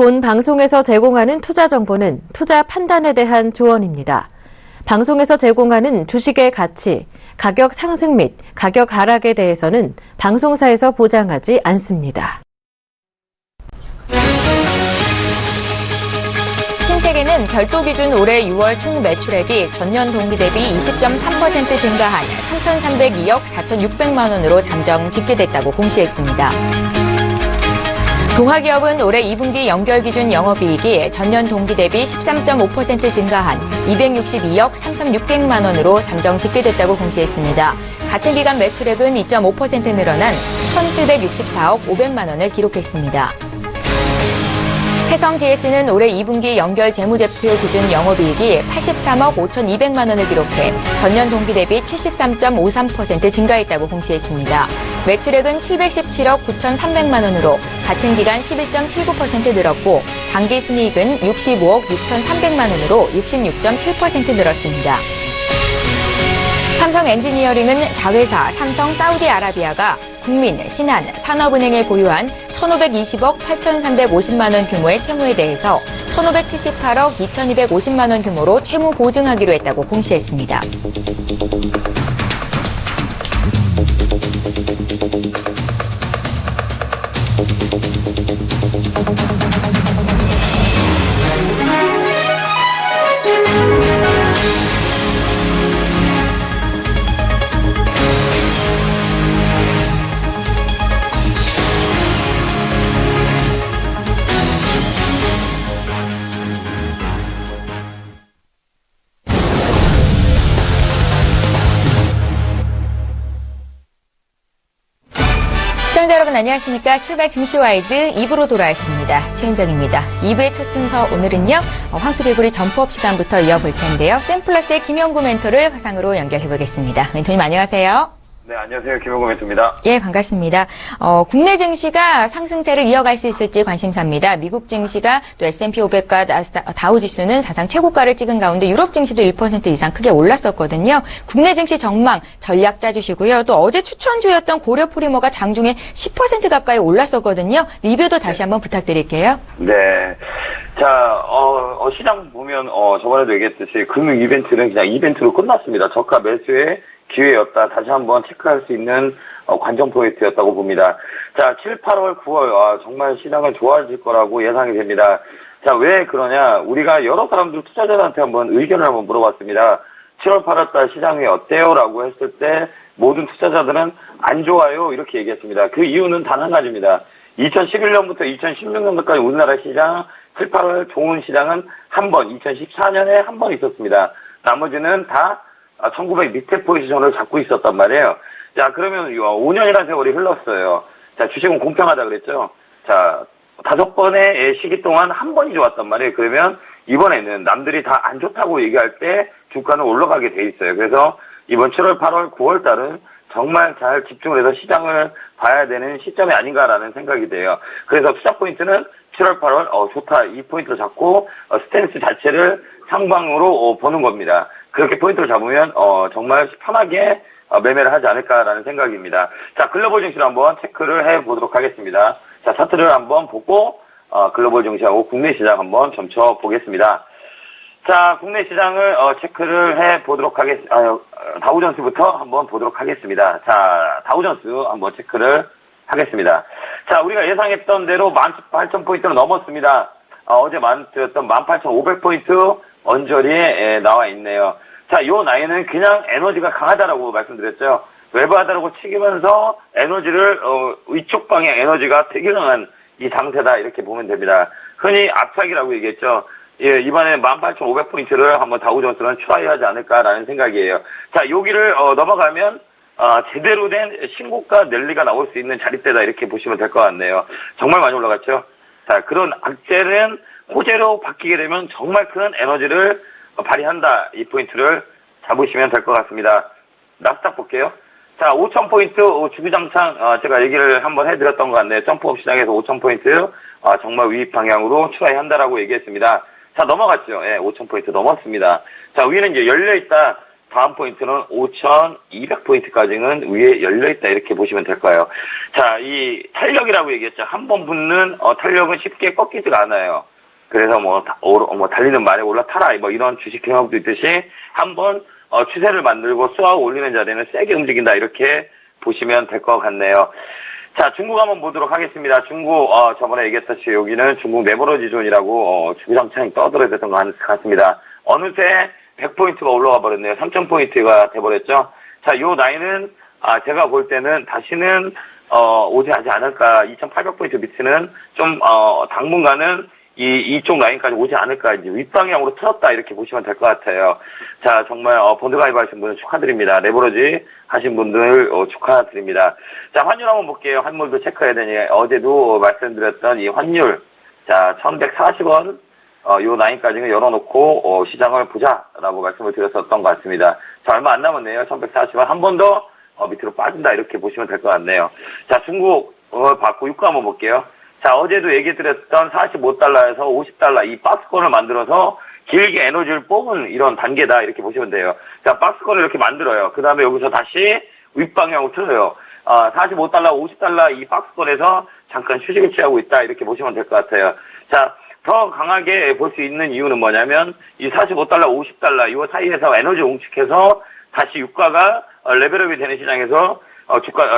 본 방송에서 제공하는 투자 정보는 투자 판단에 대한 조언입니다. 방송에서 제공하는 주식의 가치, 가격 상승 및 가격 하락에 대해서는 방송사에서 보장하지 않습니다. 신세계는 별도 기준 올해 6월 총 매출액이 전년 동기 대비 20.3% 증가한 3,302억 4,600만 원으로 잠정 집계됐다고 공시했습니다. 동아기업은 올해 2분기 연결 기준 영업이익이 전년 동기 대비 13.5% 증가한 262억 3,600만 원으로 잠정 집계됐다고 공시했습니다. 같은 기간 매출액은 2.5% 늘어난 1,764억 500만 원을 기록했습니다. 해성DS는 올해 2분기 연결 재무제표 기준 영업이익이 83억 5,200만 원을 기록해 전년 동기 대비 73.53% 증가했다고 공시했습니다. 매출액은 717억 9,300만 원으로 같은 기간 11.79% 늘었고 당기순이익은 65억 6,300만 원으로 66.7% 늘었습니다. 삼성 엔지니어링은 자회사 삼성 사우디아라비아가 국민, 신한, 산업은행에 보유한 1,520억 8,350만 원 규모의 채무에 대해서 1,578억 2,250만 원 규모로 채무 보증하기로 했다고 공시했습니다. 시청자 여러분 안녕하십니까. 출발 증시와이드 2부로 돌아왔습니다. 최은정입니다. 2부의 첫 순서 오늘은요. 화수개구리 점프업 시간부터 이어볼 텐데요. 샘플러스의 김영구 멘토를 화상으로 연결해보겠습니다. 멘토님 안녕하세요. 네, 안녕하세요. 김영구 멘토입니다. 예, 반갑습니다. 국내 증시가 상승세를 이어갈 수 있을지 관심사입니다. 미국 증시가 또 S&P 500과 다우지수는 사상 최고가를 찍은 가운데 유럽 증시도 1% 이상 크게 올랐었거든요. 국내 증시 전망 전략 짜주시고요. 또 어제 추천주였던 고려포리머가 장중에 10% 가까이 올랐었거든요. 리뷰도 다시 한번 부탁드릴게요. 네. 자, 시장 보면, 저번에도 얘기했듯이 금융 이벤트는 그냥 이벤트로 끝났습니다. 저가 매수의 기회였다. 다시 한번 체크할 수 있는 관전 포인트였다고 봅니다. 자, 7, 8월, 9월 정말 시장은 좋아질 거라고 예상이 됩니다. 자, 왜 그러냐? 우리가 여러 사람들 투자자들한테 한번 의견을 한번 물어봤습니다. 7월, 8월 달 시장이 어때요? 라고 했을 때 모든 투자자들은 안 좋아요. 이렇게 얘기했습니다. 그 이유는 단 한 가지입니다. 2011년부터 2016년도까지 우리나라 시장 7, 8월 좋은 시장은 한 번, 2014년에 한 번 있었습니다. 나머지는 다 1900 밑에 포지션을 잡고 있었단 말이에요. 자, 그러면 5년이라는 세월이 흘렀어요. 자, 주식은 공평하다 그랬죠. 자, 5번의 시기 동안 한 번이 좋았단 말이에요. 그러면 이번에는 남들이 다 안 좋다고 얘기할 때 주가는 올라가게 돼 있어요. 그래서 이번 7월, 8월, 9월 달은 정말 잘 집중을 해서 시장을 봐야 되는 시점이 아닌가라는 생각이 돼요. 그래서 투자 포인트는 7월, 8월, 좋다. 이 포인트를 잡고, 스탠스 자체를 상방으로 보는 겁니다. 그렇게 포인트를 잡으면, 정말 편하게 매매를 하지 않을까라는 생각입니다. 자, 글로벌 증시를 한번 체크를 해 보도록 하겠습니다. 자, 차트를 한번 보고, 글로벌 증시하고 국내 시장 한번 점쳐 보겠습니다. 자, 국내 시장을 체크를 해 보도록 하겠습니다. 다우존스부터 한번 보도록 하겠습니다. 자, 다우존스 한번 체크를 하겠습니다. 자, 우리가 예상했던 대로 18,000포인트는 넘었습니다. 어제 드렸던 18,500포인트 언저리에 나와 있네요. 자, 요 나이는 그냥 에너지가 강하다라고 말씀드렸죠. 외부하다라고 치면서 에너지를 위쪽 방향 에너지가 되게 강한 이 상태다 이렇게 보면 됩니다. 흔히 앞차기라고 얘기했죠. 예, 이번에 18,500포인트를 한번 다우존스는 트라이하지 않을까라는 생각이에요. 자, 여기를 넘어가면 제대로 된 신고가 랠리가 나올 수 있는 자릿대다 이렇게 보시면 될 것 같네요. 정말 많이 올라갔죠. 자, 그런 악재는 호재로 바뀌게 되면 정말 큰 에너지를 발휘한다. 이 포인트를 잡으시면 될 것 같습니다. 나스닥 볼게요. 자, 5,000포인트 주기장창 제가 얘기를 한번 해드렸던 것 같네요. 점프업 시장에서 5,000포인트 정말 위입 방향으로 추가한다라고 얘기했습니다. 자, 넘어갔죠. 예, 5,000포인트 넘었습니다. 자, 위는 이제 열려있다. 다음 포인트는 5,200포인트까지는 위에 열려있다 이렇게 보시면 될 거예요. 자, 이 탄력이라고 얘기했죠. 한 번 붙는 탄력은 쉽게 꺾이지가 않아요. 그래서 달리는 말에 올라타라 뭐 이런 주식 경험도 있듯이 한번 추세를 만들고 쏘아 올리는 자리는 세게 움직인다 이렇게 보시면 될 것 같네요. 자, 중국 한번 보도록 하겠습니다. 중국 저번에 얘기했듯이 여기는 중국 네버러지 존이라고 주구장창 떠들어댔던 것 같습니다. 어느새 100포인트가 올라가 버렸네요. 3000포인트가 돼버렸죠. 자, 요 라인은 제가 볼 때는 다시는 오지 않을까. 2800포인트 밑에는 좀 당분간은 이쪽 라인까지 오지 않을까. 이제 윗방향으로 틀었다 이렇게 보시면 될 것 같아요. 자, 정말 본드 가입 하신 분들 축하드립니다. 레버러지 하신 분들 축하드립니다. 자, 환율 한번 볼게요. 환율도 체크해야 되니 어제도 말씀드렸던 이 환율. 자, 1140원 요 라인까지는 열어놓고 시장을 보자라고 말씀을 드렸었던 것 같습니다. 자, 얼마 안 남았네요. 1140원 한 번 더 밑으로 빠진다 이렇게 보시면 될 것 같네요. 자, 중국 받고 유가 한번 볼게요. 자, 어제도 얘기드렸던 45달러에서 50달러 이 박스권을 만들어서 길게 에너지를 뽑은 이런 단계다 이렇게 보시면 돼요. 자, 박스권을 이렇게 만들어요. 그 다음에 여기서 다시 윗방향으로 틀어요. 45달러, 50달러 이 박스권에서 잠깐 휴식을 취하고 있다 이렇게 보시면 될 것 같아요. 자, 더 강하게 볼 수 있는 이유는 뭐냐면 이 45달러, 50달러 이 사이에서 에너지 웅축해서 다시 유가가 레벨업이 되는 시장에서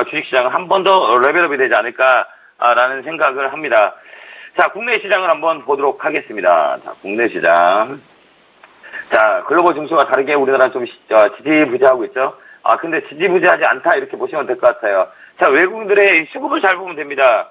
주식시장은 한 번 더 레벨업이 되지 않을까라는 생각을 합니다. 자, 국내 시장을 한번 보도록 하겠습니다. 자, 국내 시장. 자, 글로벌 증시와 다르게 우리나라는 좀 지지부진하고 있죠. 근데 지지부진하지 않다 이렇게 보시면 될 것 같아요. 자, 외국인들의 수급을 잘 보면 됩니다.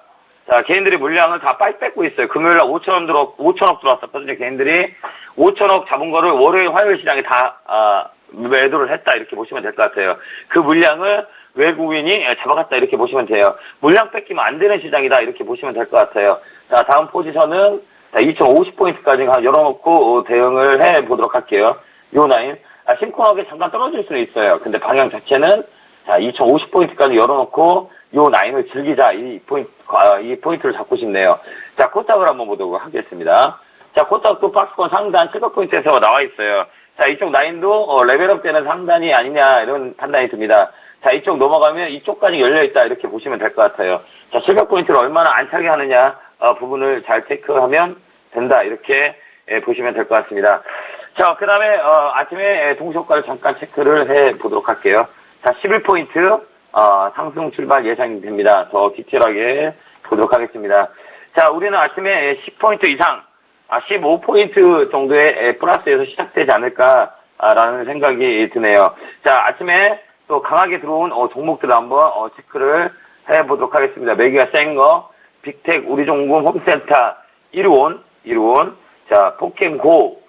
자, 개인들이 물량을 다 빨리 뺏고 있어요. 금요일날 5천억 들어왔었거든요. 개인들이 5천억 잡은 거를 월요일, 화요일 시장에 다 매도를 했다 이렇게 보시면 될 것 같아요. 그 물량을 외국인이 잡아갔다 이렇게 보시면 돼요. 물량 뺏기면 안 되는 시장이다 이렇게 보시면 될 것 같아요. 자, 다음 포지션은 2,050포인트까지 열어놓고 대응을 해보도록 할게요. 요 라인 심쿵하게 잠깐 떨어질 수는 있어요. 근데 방향 자체는 자, 2,050포인트까지 열어놓고 요 라인을 즐기자 이 포인트를 잡고 싶네요. 자, 코스닥을 한번 보도록 하겠습니다. 자, 코스닥도 박스권 상단 700포인트에서 나와 있어요. 자, 이쪽 라인도 레벨업 되는 상단이 아니냐 이런 판단이 듭니다. 자, 이쪽 넘어가면 이쪽까지 열려있다 이렇게 보시면 될 것 같아요. 자, 700포인트를 얼마나 안 차게 하느냐 부분을 잘 체크하면 된다 이렇게 보시면 될 것 같습니다. 자, 그 다음에 아침에 동시효과를 잠깐 체크를 해보도록 할게요. 자, 11포인트 상승 출발 예상이 됩니다. 더 디테일하게 보도록 하겠습니다. 자, 우리는 아침에 10포인트 이상 15포인트 정도의 플러스에서 시작되지 않을까라는 생각이 드네요. 자, 아침에 또 강하게 들어온 종목들을 한번 체크를 해보도록 하겠습니다. 매기가 센 거, 빅텍, 우리종금, 홈센터, 이루온, 자, 포켓고,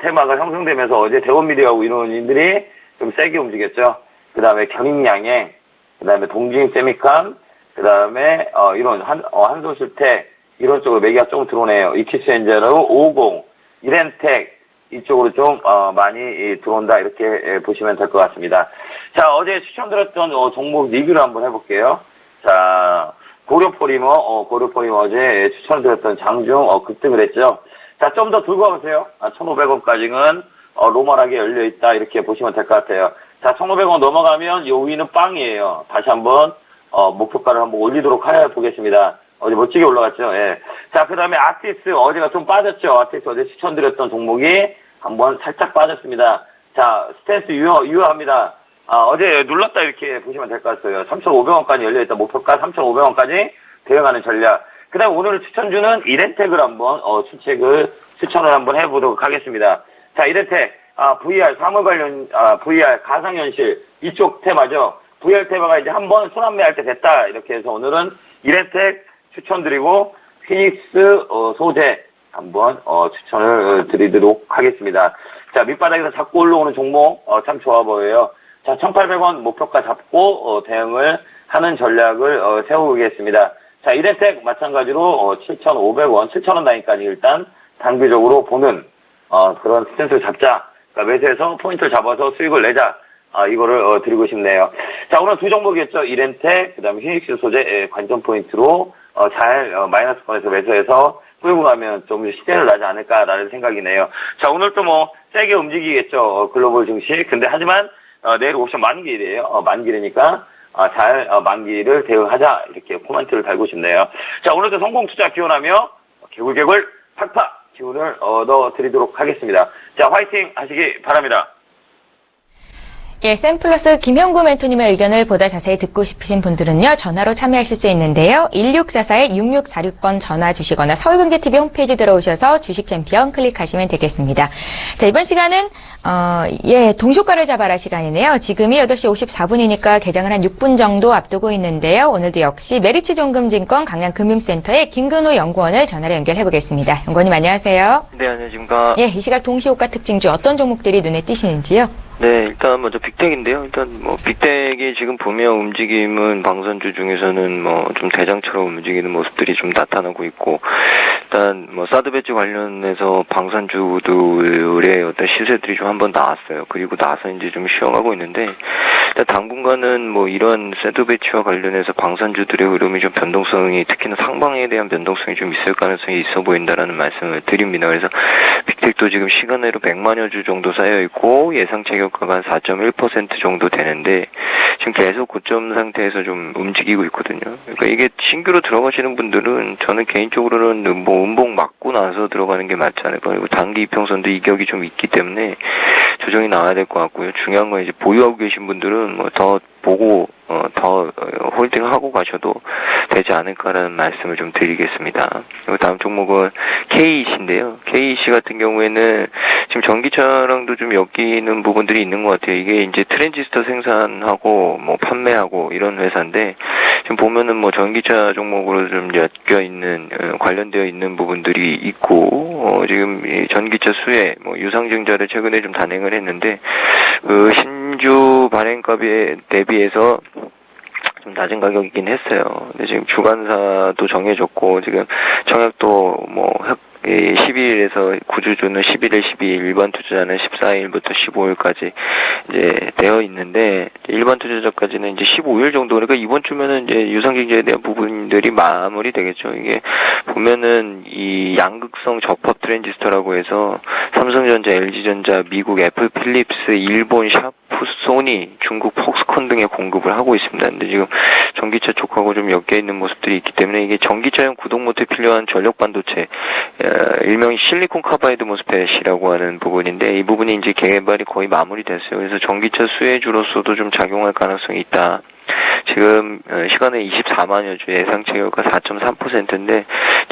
테마가 형성되면서 어제 대원미디어하고 이론인들이 좀 세게 움직였죠. 그 다음에 경인양행, 그 다음에 동진세미칸, 그 다음에 이런 한솔술텍, 이런 쪽으로 매기가 조금 들어오네요. 이키스엔젤로 50, 이렌텍 이쪽으로 좀 많이 들어온다 이렇게 보시면 될 것 같습니다. 자, 어제 추천드렸던 종목 리뷰를 한번 해볼게요. 자, 고려포리머 어제 추천드렸던 장중 급등을 했죠. 자, 좀 더 들고 가보세요. 1,500원까지는 노멀하게 열려있다 이렇게 보시면 될 것 같아요. 자, 1,500원 넘어가면 요 위는 빵이에요. 다시 한번 목표가를 한번 올리도록 해보겠습니다. 어제 멋지게 올라갔죠. 예. 자, 그 다음에 아티스 어제가 좀 빠졌죠. 아티스 어제 추천드렸던 종목이 한번 살짝 빠졌습니다. 자, 스탠스 유효합니다. 어제 눌렀다 이렇게 보시면 될 것 같아요. 3,500원까지 열려있다. 목표가 3,500원까지 대응하는 전략. 그 다음 오늘 추천주는 이렌텍을 한번 추천을 한번 해보도록 하겠습니다. 자, 이렌텍 VR 사물 관련 VR 가상현실 이쪽 테마죠. VR 테마가 이제 한번 순환매할 때 됐다 이렇게 해서 오늘은 이렌텍 추천드리고 피닉스 소재 한번 추천을 드리도록 하겠습니다. 자, 밑바닥에서 자꾸 올라오는 종목 참 좋아 보여요. 자, 1,800원 목표가 잡고 대응을 하는 전략을 세우겠습니다. 자, 이렌텍 마찬가지로 7,500원, 7,000원 라인까지 일단 단기적으로 보는 그런 스탠스를 잡자. 그러니까 매수해서 포인트를 잡아서 수익을 내자. 이거를 드리고 싶네요. 자, 오늘 두 종목이었죠. 이렌텍, 그 다음에 휴닉스 소재 관전 포인트로 잘 마이너스권에서 매수해서 끌고 가면 좀 시대를 나지 않을까라는 생각이네요. 자, 오늘 또 뭐 세게 움직이겠죠. 글로벌 증시. 근데 하지만 내일 옵션 만기일이에요. 만기일이니까 잘 만기를 대응하자 이렇게 코멘트를 달고 싶네요. 자, 오늘도 성공 투자 기원하며 개굴개굴 팍팍 기운을 얻어드리도록 하겠습니다. 자, 화이팅 하시기 바랍니다. 예, 샘플러스 김형구 멘토님의 의견을 보다 자세히 듣고 싶으신 분들은요, 전화로 참여하실 수 있는데요. 1644-6646번 전화 주시거나 서울경제TV 홈페이지 들어오셔서 주식 챔피언 클릭하시면 되겠습니다. 자, 이번 시간은, 동시효과를 잡아라 시간이네요. 지금이 8시 54분이니까 개장을 한 6분 정도 앞두고 있는데요. 오늘도 역시 메리츠존금증권 강남금융센터의 김근호 연구원을 전화로 연결해 보겠습니다. 연구원님 안녕하세요. 네, 안녕하십니까. 예, 이 시각 동시효과 특징주 어떤 종목들이 눈에 띄시는지요? 네, 일단 먼저 빅텍인데요. 일단 빅텍이 지금 보면 움직임은 방산주 중에서는 좀 대장처럼 움직이는 모습들이 좀 나타나고 있고, 일단 사드 배치 관련해서 방산주들의 어떤 시세들이 좀 한번 나왔어요. 그리고 나서 이제 좀 쉬어가고 있는데, 일단 당분간은 이런 사드 배치와 관련해서 방산주들의 흐름이 좀 변동성이, 특히나 상방에 대한 변동성이 좀 있을 가능성이 있어 보인다라는 말씀을 드립니다. 그래서 빅텍도 지금 시간으로 100만여 주 정도 쌓여 있고 예상 체결가가 한 4.1% 정도 되는데 지금 계속 고점 상태에서 좀 움직이고 있거든요. 그러니까 이게 신규로 들어가시는 분들은 저는 개인적으로는 음봉 맞고 나서 들어가는 게 맞지 않을까. 그리고 단기 이평선도 이격이 좀 있기 때문에 조정이 나와야 될 것 같고요. 중요한 건 이제 보유하고 계신 분들은 더 보고 더 홀딩하고 가셔도 되지 않을까라는 말씀을 좀 드리겠습니다. 그리고 다음 종목은 KEC인데요. KEC 같은 경우에는 지금 전기차랑도 좀 엮이는 부분들이 있는 것 같아요. 이게 이제 트랜지스터 생산하고 판매하고 이런 회사인데 지금 보면은 전기차 종목으로 좀 엮여 있는 관련되어 있는 부분들이 있고 지금 이 전기차 수혜 유상증자를 최근에 좀 단행을 했는데 그 신주 발행값에 대비해서 좀 낮은 가격이긴 했어요. 근데 지금 주관사도 정해졌고 지금 청약도 12일에서 구주주는 11일, 12일, 일반 투자자는 14일부터 15일까지 이제 되어 있는데 일반 투자자까지는 이제 15일 정도. 그러니까 이번 주면은 이제 유상증자에 대한 부분들이 마무리 되겠죠. 이게 보면은 이 양극성 접합 트랜지스터라고 해서 삼성전자, LG전자, 미국 애플 필립스, 일본 샤프, 소니, 중국 폭스콘 등에 공급을 하고 있습니다. 근데 지금 전기차 쪽하고 좀 엮여 있는 모습들이 있기 때문에 이게 전기차용 구동 모터에 필요한 전력 반도체, 일명 실리콘 카바이드 모스펫이라고 하는 부분인데 이 부분이 이제 개발이 거의 마무리됐어요. 그래서 전기차 수혜주로서도 좀 작용할 가능성이 있다. 지금 시간에 24만여 주 예상 체결가 4.3%인데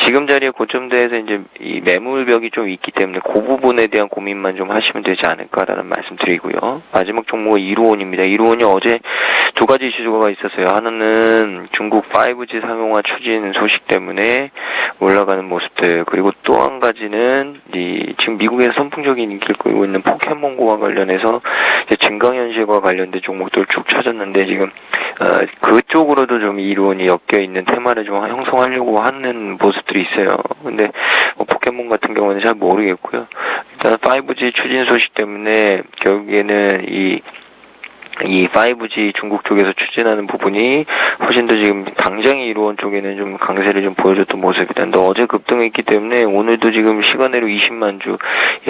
지금 자리에 고점대에서 이제 이 매물벽이 좀 있기 때문에 그 부분에 대한 고민만 좀 하시면 되지 않을까라는 말씀드리고요. 마지막 종목은 이루온입니다. 이루온이 어제 두 가지 이슈가 있었어요. 하나는 중국 5G 상용화 추진 소식 때문에 올라가는 모습들, 그리고 또 한 가지는 지금 미국에서 선풍적인 인기를 끌고 있는 포켓몬고와 관련해서 증강현실과 관련된 종목들을 쭉 찾았는데 지금 그쪽으로도 좀 이론이 엮여 있는 테마를 좀 형성하려고 하는 모습들이 있어요. 근데 포켓몬 같은 경우는 잘 모르겠고요. 일단 5G 추진 소식 때문에 결국에는 이 5G 중국 쪽에서 추진하는 부분이 훨씬 더 지금 당장의 이루온 쪽에는 좀 강세를 좀 보여줬던 모습이다. 근데 어제 급등했기 때문에 오늘도 지금 시간으로 20만 주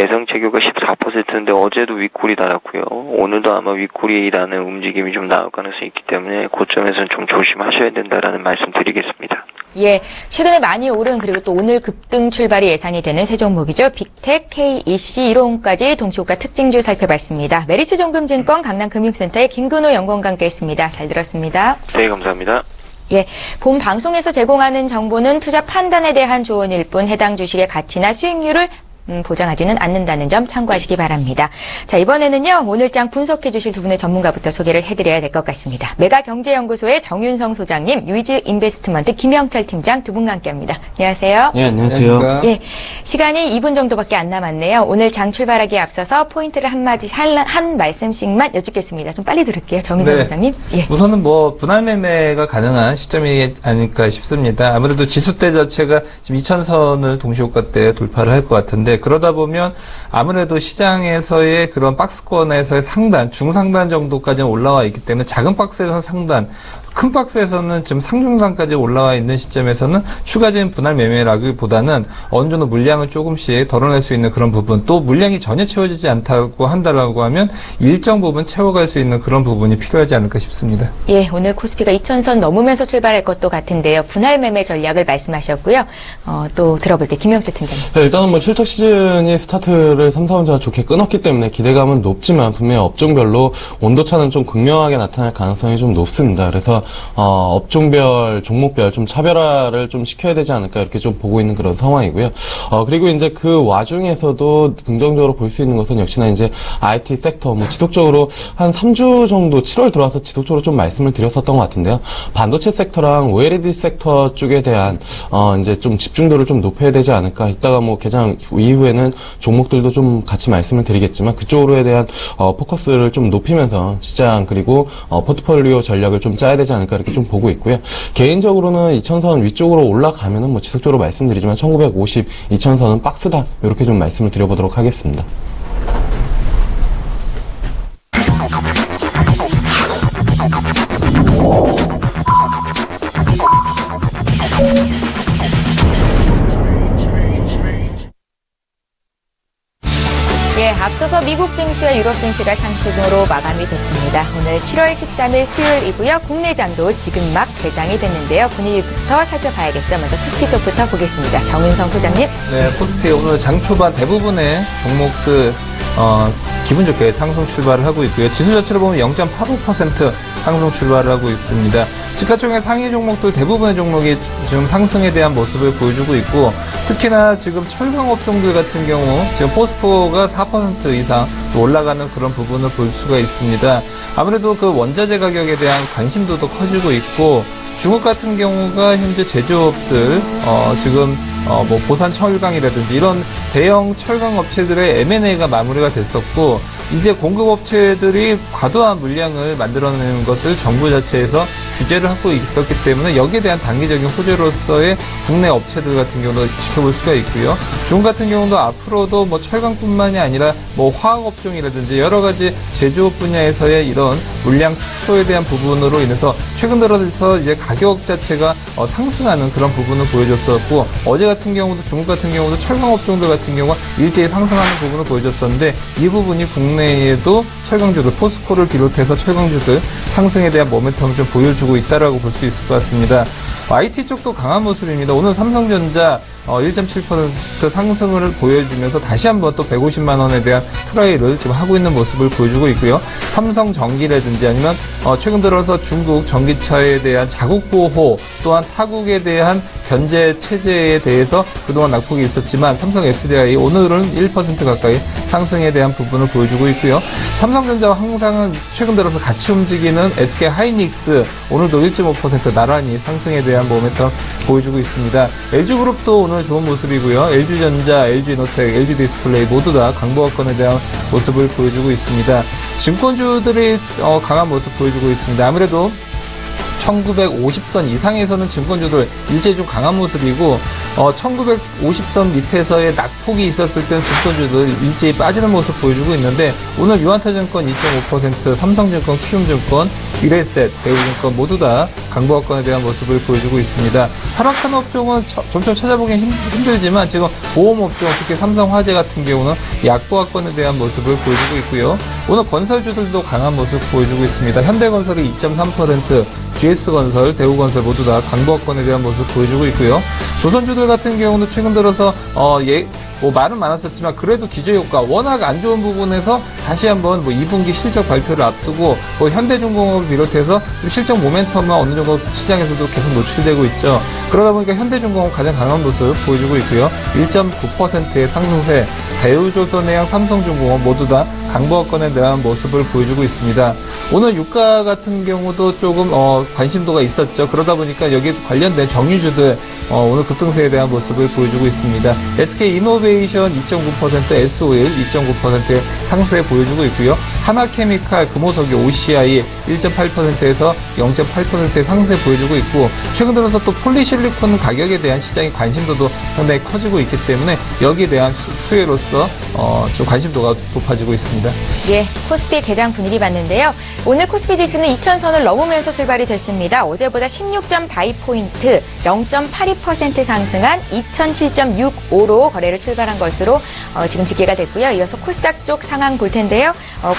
예상 체결가 14%인데 어제도 윗골이 달았고요. 오늘도 아마 윗골이라는 움직임이 좀 나올 가능성이 있기 때문에 고점에서는 좀 조심하셔야 된다라는 말씀 드리겠습니다. 예, 최근에 많이 오른 그리고 또 오늘 급등 출발이 예상이 되는 세 종목이죠. 빅텍, KEC, 이로온까지 동시효과 특징주 살펴봤습니다. 메리츠존금증권 강남금융센터의 김근호 연구원과 함께했습니다. 잘 들었습니다. 네, 감사합니다. 예, 본 방송에서 제공하는 정보는 투자 판단에 대한 조언일 뿐 해당 주식의 가치나 수익률을 보장하지는 않는다는 점 참고하시기 바랍니다. 자, 이번에는요, 오늘장 분석해 주실 두 분의 전문가부터 소개를 해드려야 될 것 같습니다. 메가경제연구소의 정윤성 소장님, 유이즈 인베스트먼트 김영철 팀장 두 분과 함께 합니다. 안녕하세요. 네, 안녕하세요. 예, 시간이 2분 정도밖에 안 남았네요. 오늘 장 출발하기에 앞서서 포인트를 한 말씀씩만 여쭙겠습니다. 좀 빨리 들을게요. 정윤성 소장님. 예. 우선은 분할 매매가 가능한 시점이 아닐까 싶습니다. 아무래도 지수대 자체가 지금 2000선을 동시효과 때 돌파를 할 것 같은데 그러다 보면 아무래도 시장에서의 그런 박스권에서의 상단, 중상단 정도까지는 올라와 있기 때문에 작은 박스에서 상단, 큰 박스에서는 지금 상중상까지 올라와 있는 시점에서는 추가적인 분할 매매라기보다는 어느 정도 물량을 조금씩 덜어낼 수 있는 그런 부분, 또 물량이 전혀 채워지지 않다고 한다라고 하면 일정 부분 채워갈 수 있는 그런 부분이 필요하지 않을까 싶습니다. 예, 오늘 코스피가 2000선 넘으면서 출발할 것도 같은데요. 분할 매매 전략을 말씀하셨고요. 또 들어볼 때 김영철 팀장님. 네, 일단은 뭐 실적 시즌이 스타트를 삼성전자 좋게 끊었기 때문에 기대감은 높지만 분명히 업종별로 온도차는 좀 극명하게 나타날 가능성이 좀 높습니다. 그래서 업종별, 종목별 좀 차별화를 좀 시켜야 되지 않을까 이렇게 좀 보고 있는 그런 상황이고요. 그리고 이제 그 와중에서도 긍정적으로 볼 수 있는 것은 역시나 이제 IT 섹터, 뭐 지속적으로 한 3주 정도 7월 들어와서 지속적으로 좀 말씀을 드렸었던 것 같은데요. 반도체 섹터랑 OLED 섹터 쪽에 대한 이제 좀 집중도를 좀 높여야 되지 않을까. 이따가 뭐 개장 이후에는 종목들도 좀 같이 말씀을 드리겠지만 그쪽으로에 대한 포커스를 좀 높이면서 시장 그리고 포트폴리오 전략을 좀 짜야 되지 않을까 이렇게 좀 보고 있고요. 개인적으로는 2000선 위쪽으로 올라가면은 뭐 지속적으로 말씀드리지만 1950, 2000선은 박스다 이렇게 좀 말씀을 드려보도록 하겠습니다. 예, 앞서서 미국 증시와 유럽 증시가 상승으로 마감이 됐습니다. 오늘 7월 13일 수요일이고요. 국내장도 지금 막 개장이 됐는데요. 분위기부터 살펴봐야겠죠. 먼저 코스피 쪽부터 보겠습니다. 정윤성 소장님. 네, 코스피 오늘 장 초반 대부분의 종목들 기분 좋게 상승 출발을 하고 있고요. 지수 자체로 보면 0.85% 상승 출발을 하고 있습니다. 시가총액 상위 종목들 대부분의 종목이 지금 상승에 대한 모습을 보여주고 있고, 특히나 지금 철강 업종들 같은 경우 지금 포스코가 4% 이상 올라가는 그런 부분을 볼 수가 있습니다. 아무래도 그 원자재 가격에 대한 관심도도 커지고 있고, 중국 같은 경우가 현재 제조업들 지금 뭐 보산 철강이라든지 이런 대형 철강 업체들의 M&A가 마무리가 됐었고, 이제 공급업체들이 과도한 물량을 만들어내는 것을 정부 자체에서 규제를 하고 있었기 때문에 여기에 대한 단기적인 호재로서의 국내 업체들 같은 경우도 지켜볼 수가 있고요. 중국 같은 경우도 앞으로도 뭐 철강뿐만이 아니라 뭐 화학업종이라든지 여러 가지 제조업 분야에서의 이런 물량 축소에 대한 부분으로 인해서 최근 들어서 이제 가격 자체가 상승하는 그런 부분을 보여줬었고, 어제 같은 경우도 중국 같은 경우도 철강업종들 같은 경우가 일제히 상승하는 부분을 보여줬었는데, 이 부분이 국내에도 철강주들, 포스코를 비롯해서 철강주들 상승에 대한 모멘텀을 좀 보여주고 있다라고 볼 수 있을 것 같습니다. IT 쪽도 강한 모습입니다. 오늘 삼성전자 1.7% 상승을 보여주면서 다시 한번 또 150만 원에 대한 트라이를 지금 하고 있는 모습을 보여주고 있고요. 삼성전기라든지 아니면 최근 들어서 중국 전기차에 대한 자국 보호, 또한 타국에 대한 견제 체제에 대해서 그동안 낙폭이 있었지만 삼성 SDI 오늘은 1% 가까이 상승에 대한 부분을 보여주고 있고요. 삼성전자와 항상 최근 들어서 같이 움직이는 SK 하이닉스 오늘도 1.5% 나란히 상승에 대한 모멘텀 보여주고 있습니다. LG그룹도 오늘 좋은 모습이고요. LG전자, LG노텍, LG디스플레이 모두 다 강보합권에 대한 모습을 보여주고 있습니다. 증권주들이 강한 모습 보여주고 있습니다. 아무래도 1950선 이상에서는 증권주들 일제히 좀 강한 모습이고 1950선 밑에서의 낙폭이 있었을 때는 증권주들 일제히 빠지는 모습 보여주고 있는데, 오늘 유한타증권 2.5%, 삼성증권, 키움증권, 미래셋, 대우증권 모두 다 강보합권에 대한 모습을 보여주고 있습니다. 하락하는 업종은 점점 찾아보기 힘들지만 지금 보험업종, 특히 삼성화재 같은 경우는 약보합권에 대한 모습을 보여주고 있고요. 오늘 건설주들도 강한 모습 보여주고 있습니다. 현대건설이 2.3%, GS건설, 대우건설 모두 다 강보합권에 대한 모습 보여주고 있고요. 조선주들 같은 경우는 최근 들어서 뭐 말은 많았었지만 그래도 기저효과 워낙 안 좋은 부분에서 다시 한번 뭐 2분기 실적 발표를 앞두고 뭐 현대중공업을 비롯해서 좀 실적 모멘텀은 어느 정도 시장에서도 계속 노출되고 있죠. 그러다 보니까 현대중공업 가장 강한 모습 보여주고 있고요. 1.9%의 상승세, 대우조선해양, 삼성중공업 모두 다 강보합권에 대한 모습을 보여주고 있습니다. 오늘 유가 같은 경우도 조금 관심도가 있었죠. 그러다 보니까 여기에 관련된 정유주들 오늘 급등세에 대한 모습을 보여주고 있습니다. SK이노베이션 2.9%, S-오일 2.9%의 상승에 보여주고 있고요. 하나케미칼, 금호석유, OCI 1.8%에서 0.8%의 상승에 보여주고 있고, 최근 들어서 또 폴리실리콘 가격에 대한 시장의 관심도도 상당히 커지고 있기 때문에 여기에 대한 수혜로서 좀 관심도가 높아지고 있습니다. 있습니다. 예, 코스피 개장 분위기 봤는데요. 오늘 코스피 지수는 2000선을 넘으면서 출발이 됐습니다. 어제보다 16.42포인트, 0.82% 상승한 2007.65로 거래를 출발한 것으로 지금 집계가 됐고요. 이어서 코스닥 쪽 상황 볼 텐데요.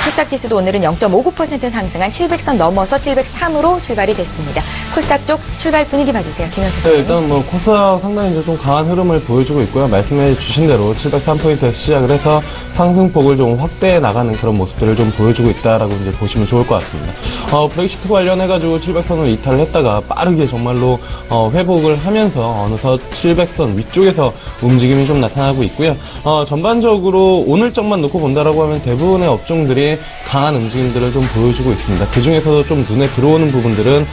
코스닥 지수도 오늘은 0.59% 상승한 700선 넘어서 703으로 출발이 됐습니다. 코스닥 쪽 출발 분위기 봐주세요. 김현수 네, 선생님. 일단 뭐 코스닥 상당히 이제 좀 강한 흐름을 보여주고 있고요. 말씀해 주신 대로 703포인트에서 시작을 해서 상승폭을 좀 확대해 나가는 그런 모습들을 좀 보여주고 있다라고 이제 보시면 좋을 것 같습니다. 브렉시트 관련해가지고 700선을 이탈을 했다가 빠르게 정말로 회복을 하면서 어느덧 700선 위쪽에서 움직임이 좀 나타나고 있고요. 전반적으로 오늘적만 놓고 본다라고 하면 대부분의 업종들이 강한 움직임들을 좀 보여주고 있습니다. 그 중에서도 좀 눈에 들어오는 부분들은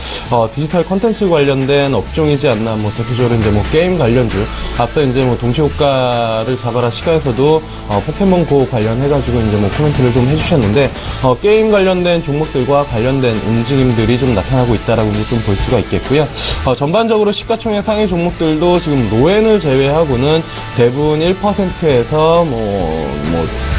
디지털 콘텐츠 관련된 업종이지 않나. 뭐 대표적으로 이제 뭐 게임 관련주, 앞서 이제 뭐 동시호가를 잡아라 시간에서도 포켓몬고 관련해가지고 이제 뭐 코멘트를 좀 해주셨는데 게임 관련된 종목들과 관련된 움직임들이 좀 나타나고 있다라고 이제 좀 볼 수가 있겠고요. 전반적으로 시가총액 상위 종목들도 지금 노엔을 제외하고는 대부분 1%에서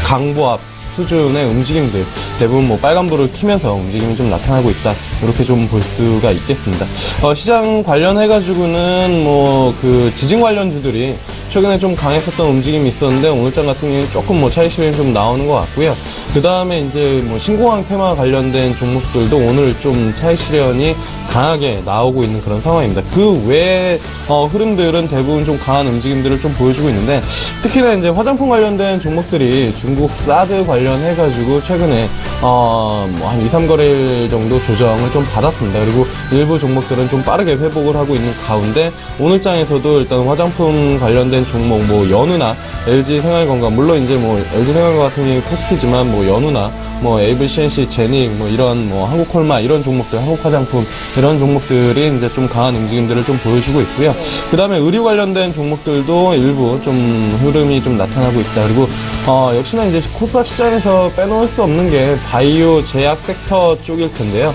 강보합 수준의 움직임들, 대부분 뭐 빨간불을 켜면서 움직임이 좀 나타나고 있다. 이렇게 좀 볼 수가 있겠습니다. 시장 관련해가지고는 뭐 그 지진 관련주들이 최근에 좀 강했었던 움직임이 있었는데 오늘장 같은 경우는 조금 뭐 차익 실현이 좀 나오는 것 같고요. 그 다음에 이제 뭐 신공항 테마 관련된 종목들도 오늘 좀 차익 실현이 강하게 나오고 있는 그런 상황입니다. 그 외의 흐름들은 대부분 좀 강한 움직임들을 좀 보여주고 있는데 특히나 이제 화장품 관련된 종목들이 중국 사드 관련해가지고 최근에 한 2, 3거래일 정도 조정을 좀 받았습니다. 그리고 일부 종목들은 좀 빠르게 회복을 하고 있는 가운데 오늘장에서도 일단 화장품 관련된 종목 뭐 연우나 LG 생활건강, 물론 이제 뭐 LG 생활건강 같은 경우에 코스피지만 뭐 연우나 뭐 에이블 CNC, 제닉 뭐 이런 뭐 한국콜마 이런 종목들, 한국화장품 이런 종목들이 이제 좀 강한 움직임들을 좀 보여주고 있고요. 그 다음에 의류 관련된 종목들도 일부 좀 흐름이 좀 나타나고 있다. 그리고 역시나 이제 코스닥 시장에서 빼놓을 수 없는 게 바이오 제약 섹터 쪽일 텐데요.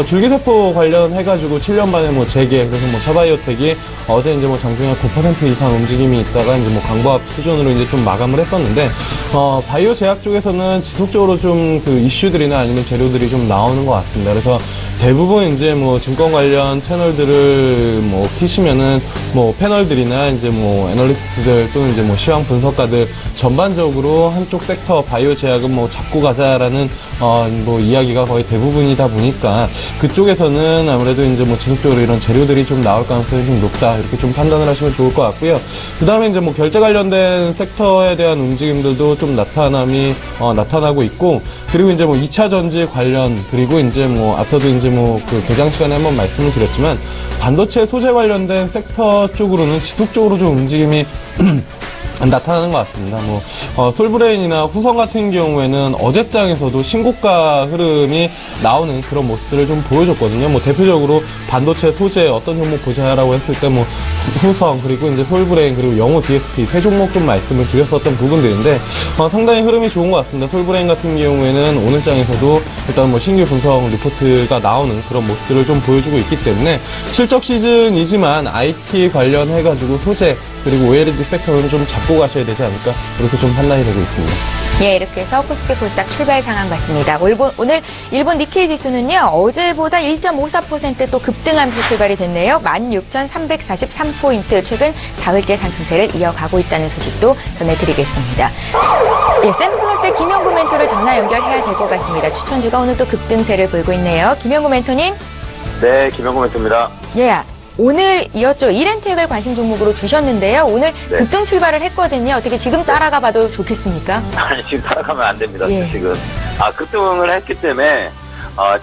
줄기세포 관련해가지고 7년 만에 뭐 재개, 그래서 뭐 차바이오텍이 어제 이제 뭐 장중에 9% 이상 움직임이 있다가 이제 뭐 강보합 수준으로 이제 좀 마감을 했었는데, 바이오 제약 쪽에서는 지속적으로 좀 그 이슈들이나 아니면 재료들이 좀 나오는 것 같습니다. 그래서 대부분 이제 뭐 증권 관련 채널들을 뭐 키시면은 뭐 패널들이나 이제 뭐 애널리스트들 또는 이제 뭐 시황 분석가들 전반적으로 한쪽 섹터 바이오 제약은 뭐 잡고 가자라는 뭐 이야기가 거의 대부분이다 보니까 그쪽에서는 아무래도 이제 뭐 지속적으로 이런 재료들이 좀 나올 가능성이 좀 높다, 이렇게 좀 판단을 하시면 좋을 것 같고요. 그 다음에 이제 뭐 결제 관련된 섹터에 대한 움직임들도 좀 나타나고 있고, 그리고 이제 뭐 2차 전지 관련, 그리고 이제 뭐 앞서도 이제 뭐 그 개장 시간에 한번 말씀을 드렸지만 반도체 소재 관련된 섹터 쪽으로는 지속적으로 좀 움직임이 나타나는 것 같습니다. 솔브레인이나 후성 같은 경우에는 어제장에서도 신고가 흐름이 나오는 그런 모습들을 좀 보여줬거든요. 뭐 대표적으로 반도체 소재 어떤 종목 보자라고 했을 때 뭐 후성, 그리고 이제 솔브레인, 그리고 영호 DSP 세 종목 좀 말씀을 드렸었던 부분들인데 상당히 흐름이 좋은 것 같습니다. 솔브레인 같은 경우에는 오늘장에서도 일단 뭐 신규 분석 리포트가 나오는 그런 모습들을 좀 보여주고 있기 때문에 실적 시즌이지만 IT 관련해가지고 소재 그리고 OLED 섹터는 좀 잡고 가셔야 되지 않을까, 이렇게 좀 판단이 되고 있습니다. 예, 이렇게 해서 코스피 코스닥 출발 상황 봤습니다. 오늘 일본 니케이 지수는요, 어제보다 1.54% 또 급등하면서 출발이 됐네요. 16,343포인트, 최근 사흘째 상승세를 이어가고 있다는 소식도 전해드리겠습니다. 예, 샘플러스의 김영구 멘토를 전화 연결해야 될 것 같습니다. 추천주가 오늘 또 급등세를 보이고 있네요. 김영구 멘토님. 네, 김영구 멘토입니다. 예. 오늘 이었죠. 이렌텍을 관심 종목으로 두셨는데요. 오늘 네. 급등 출발을 했거든요. 어떻게 지금 따라가 봐도 좋겠습니까? 아니, 지금 따라가면 안 됩니다. 예. 지금. 급등을 했기 때문에,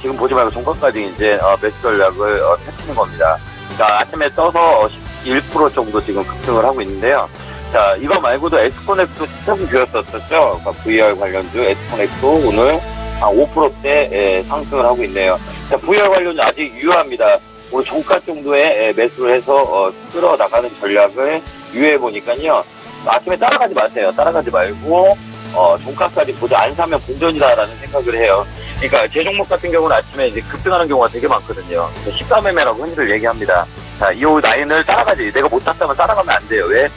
지금 보지 말고 종가까지 이제, 매수 전략을, 펼치는 겁니다. 자, 아침에 떠서 1% 정도 지금 급등을 하고 있는데요. 자, 이거 말고도 에스코넥도 시청 주였었죠. 그러니까 VR 관련주 에스코넥도 오늘 한 5%대 상승을 하고 있네요. 자, VR 관련주 아직 유효합니다. 오늘 종가 정도에 매수를 해서 끌어나가는 전략을 유효해 보니까요. 아침에 따라가지 마세요. 따라가지 말고 종가까지 보자. 안 사면 본전이다라는 생각을 해요. 그러니까 제 종목 같은 경우는 아침에 이제 급등하는 경우가 되게 많거든요. 시가 매매라고 흔히들 얘기합니다. 자, 이 라인을 따라가지. 내가 못 탔다면 따라가면 안 돼요. 왜?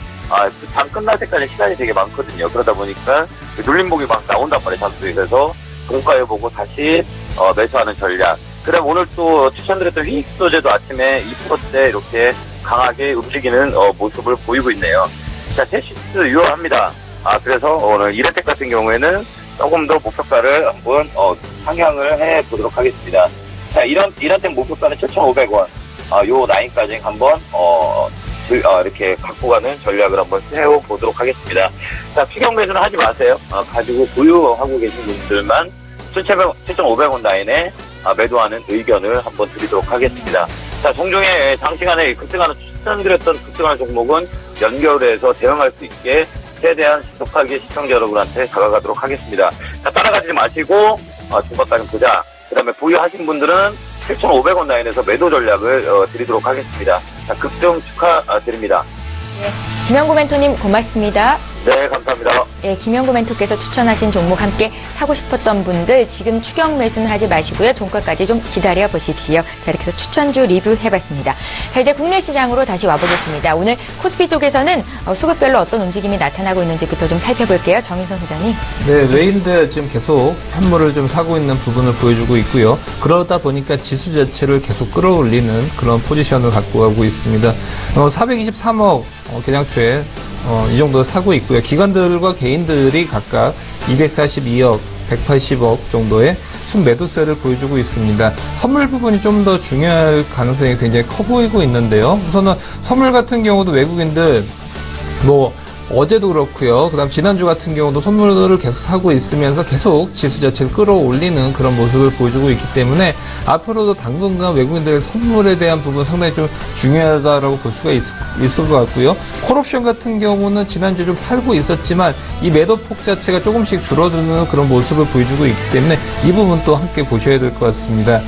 장 끝날 때까지 시간이 되게 많거든요. 그러다 보니까 눌림목이 막 나온단 말이에요. 잠수에서 공가에 보고 다시 매수하는 전략. 그다음 오늘 또 추천드렸던 휘익소재도 아침에 2%대 이렇게 강하게 움직이는 모습을 보이고 있네요. 자, 테시스 유효합니다. 그래서 오늘 이레텍 같은 경우에는 조금 더 목표가를 한번 상향을 해 보도록 하겠습니다. 자, 이레텍 목표가는 7,500원. 요 라인까지 한번 이렇게 갖고 가는 전략을 한번 세워 보도록 하겠습니다. 자, 추경 매수는 하지 마세요. 가지고 보유하고 계신 분들만 7,500원 라인에 매도하는 의견을 한번 드리도록 하겠습니다. 자, 종중에 장시간에 급등하는 추천드렸던 급등하는 종목은 연결해서 대응할 수 있게 최대한 신속하게 시청자 여러분한테 다가가도록 하겠습니다. 자, 따라가지 마시고 중박가좀 보자. 그 다음에 보유하신 분들은 7,500원 라인에서 매도 전략을 드리도록 하겠습니다. 자, 급등 축하드립니다. 네, 김영구 멘토님 고맙습니다. 네, 감사합니다. 네, 김영구 멘토께서 추천하신 종목 함께 사고 싶었던 분들 지금 추경 매수는 하지 마시고요. 종가까지 좀 기다려 보십시오. 자, 이렇게 해서 추천주 리뷰해봤습니다. 자, 이제 국내 시장으로 다시 와보겠습니다. 오늘 코스피 쪽에서는 수급별로 어떤 움직임이 나타나고 있는지부터 좀 살펴볼게요. 정인선 소장님. 네, 외인들 지금 계속 환물을 좀 사고 있는 부분을 보여주고 있고요. 그러다 보니까 지수 자체를 계속 끌어올리는 그런 포지션을 갖고 가고 있습니다. 423억 개장초에 이 정도 사고 있고요. 기관들과 개인들이 각각 242억, 180억 정도의 순매도세를 보여주고 있습니다. 선물 부분이 좀 더 중요할 가능성이 굉장히 커 보이고 있는데요. 우선은 선물 같은 경우도 외국인들 어제도 그렇고요. 그다음 지난주 같은 경우도 선물들을 계속 사고 있으면서 계속 지수 자체를 끌어올리는 그런 모습을 보여주고 있기 때문에 앞으로도 당분간 외국인들의 선물에 대한 부분 상당히 좀 중요하다라고 볼 수가 있을 것 같고요. 콜옵션 같은 경우는 지난주에 좀 팔고 있었지만 이 매도폭 자체가 조금씩 줄어드는 그런 모습을 보여주고 있기 때문에 이 부분도 함께 보셔야 될 것 같습니다.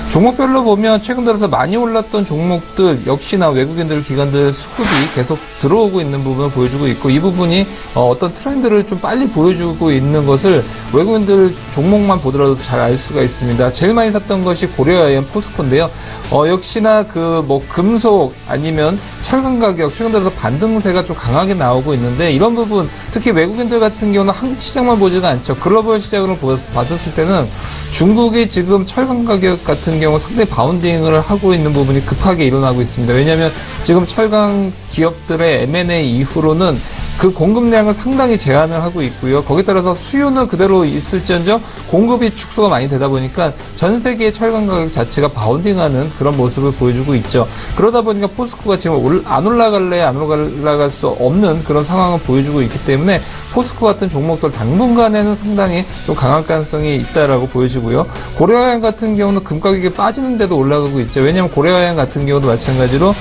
종목별로 보면 최근 들어서 많이 올랐던 종목들 역시나 외국인들 기관들 수급이 계속 들어오고 있는 부분을 보여주고 있고 이 부분이 어떤 트렌드를 좀 빨리 보여주고 있는 것을 외국인들 종목만 보더라도 잘 알 수가 있습니다. 제일 많이 샀던 것이 고려아이언 포스코인데요. 역시나 금속 아니면 철강 가격 최근 들어서 반등세가 좀 강하게 나오고 있는데 이런 부분 특히 외국인들 같은 경우는 한국 시장만 보지가 않죠. 글로벌 시장으로 봤었을 때는 중국이 지금 철강 가격 같은 경우 상당히 바운딩을 하고 있는 부분이 급하게 일어나고 있습니다. 왜냐하면 지금 철강 기업들의 M&A 이후로는 그 공급량을 상당히 제한을 하고 있고요. 거기에 따라서 수요는 그대로 있을지언정 공급이 축소가 많이 되다 보니까 전 세계의 철강 가격 자체가 바운딩하는 그런 모습을 보여주고 있죠. 그러다 보니까 포스코가 지금 안 올라갈 수 없는 그런 상황을 보여주고 있기 때문에 포스코 같은 종목들 당분간에는 상당히 좀 강할 가능성이 있다라고 보여지고요. 고려아연 같은 경우는 금 가격이 빠지는데도 올라가고 있죠. 왜냐하면 고려아연 같은 경우도 마찬가지로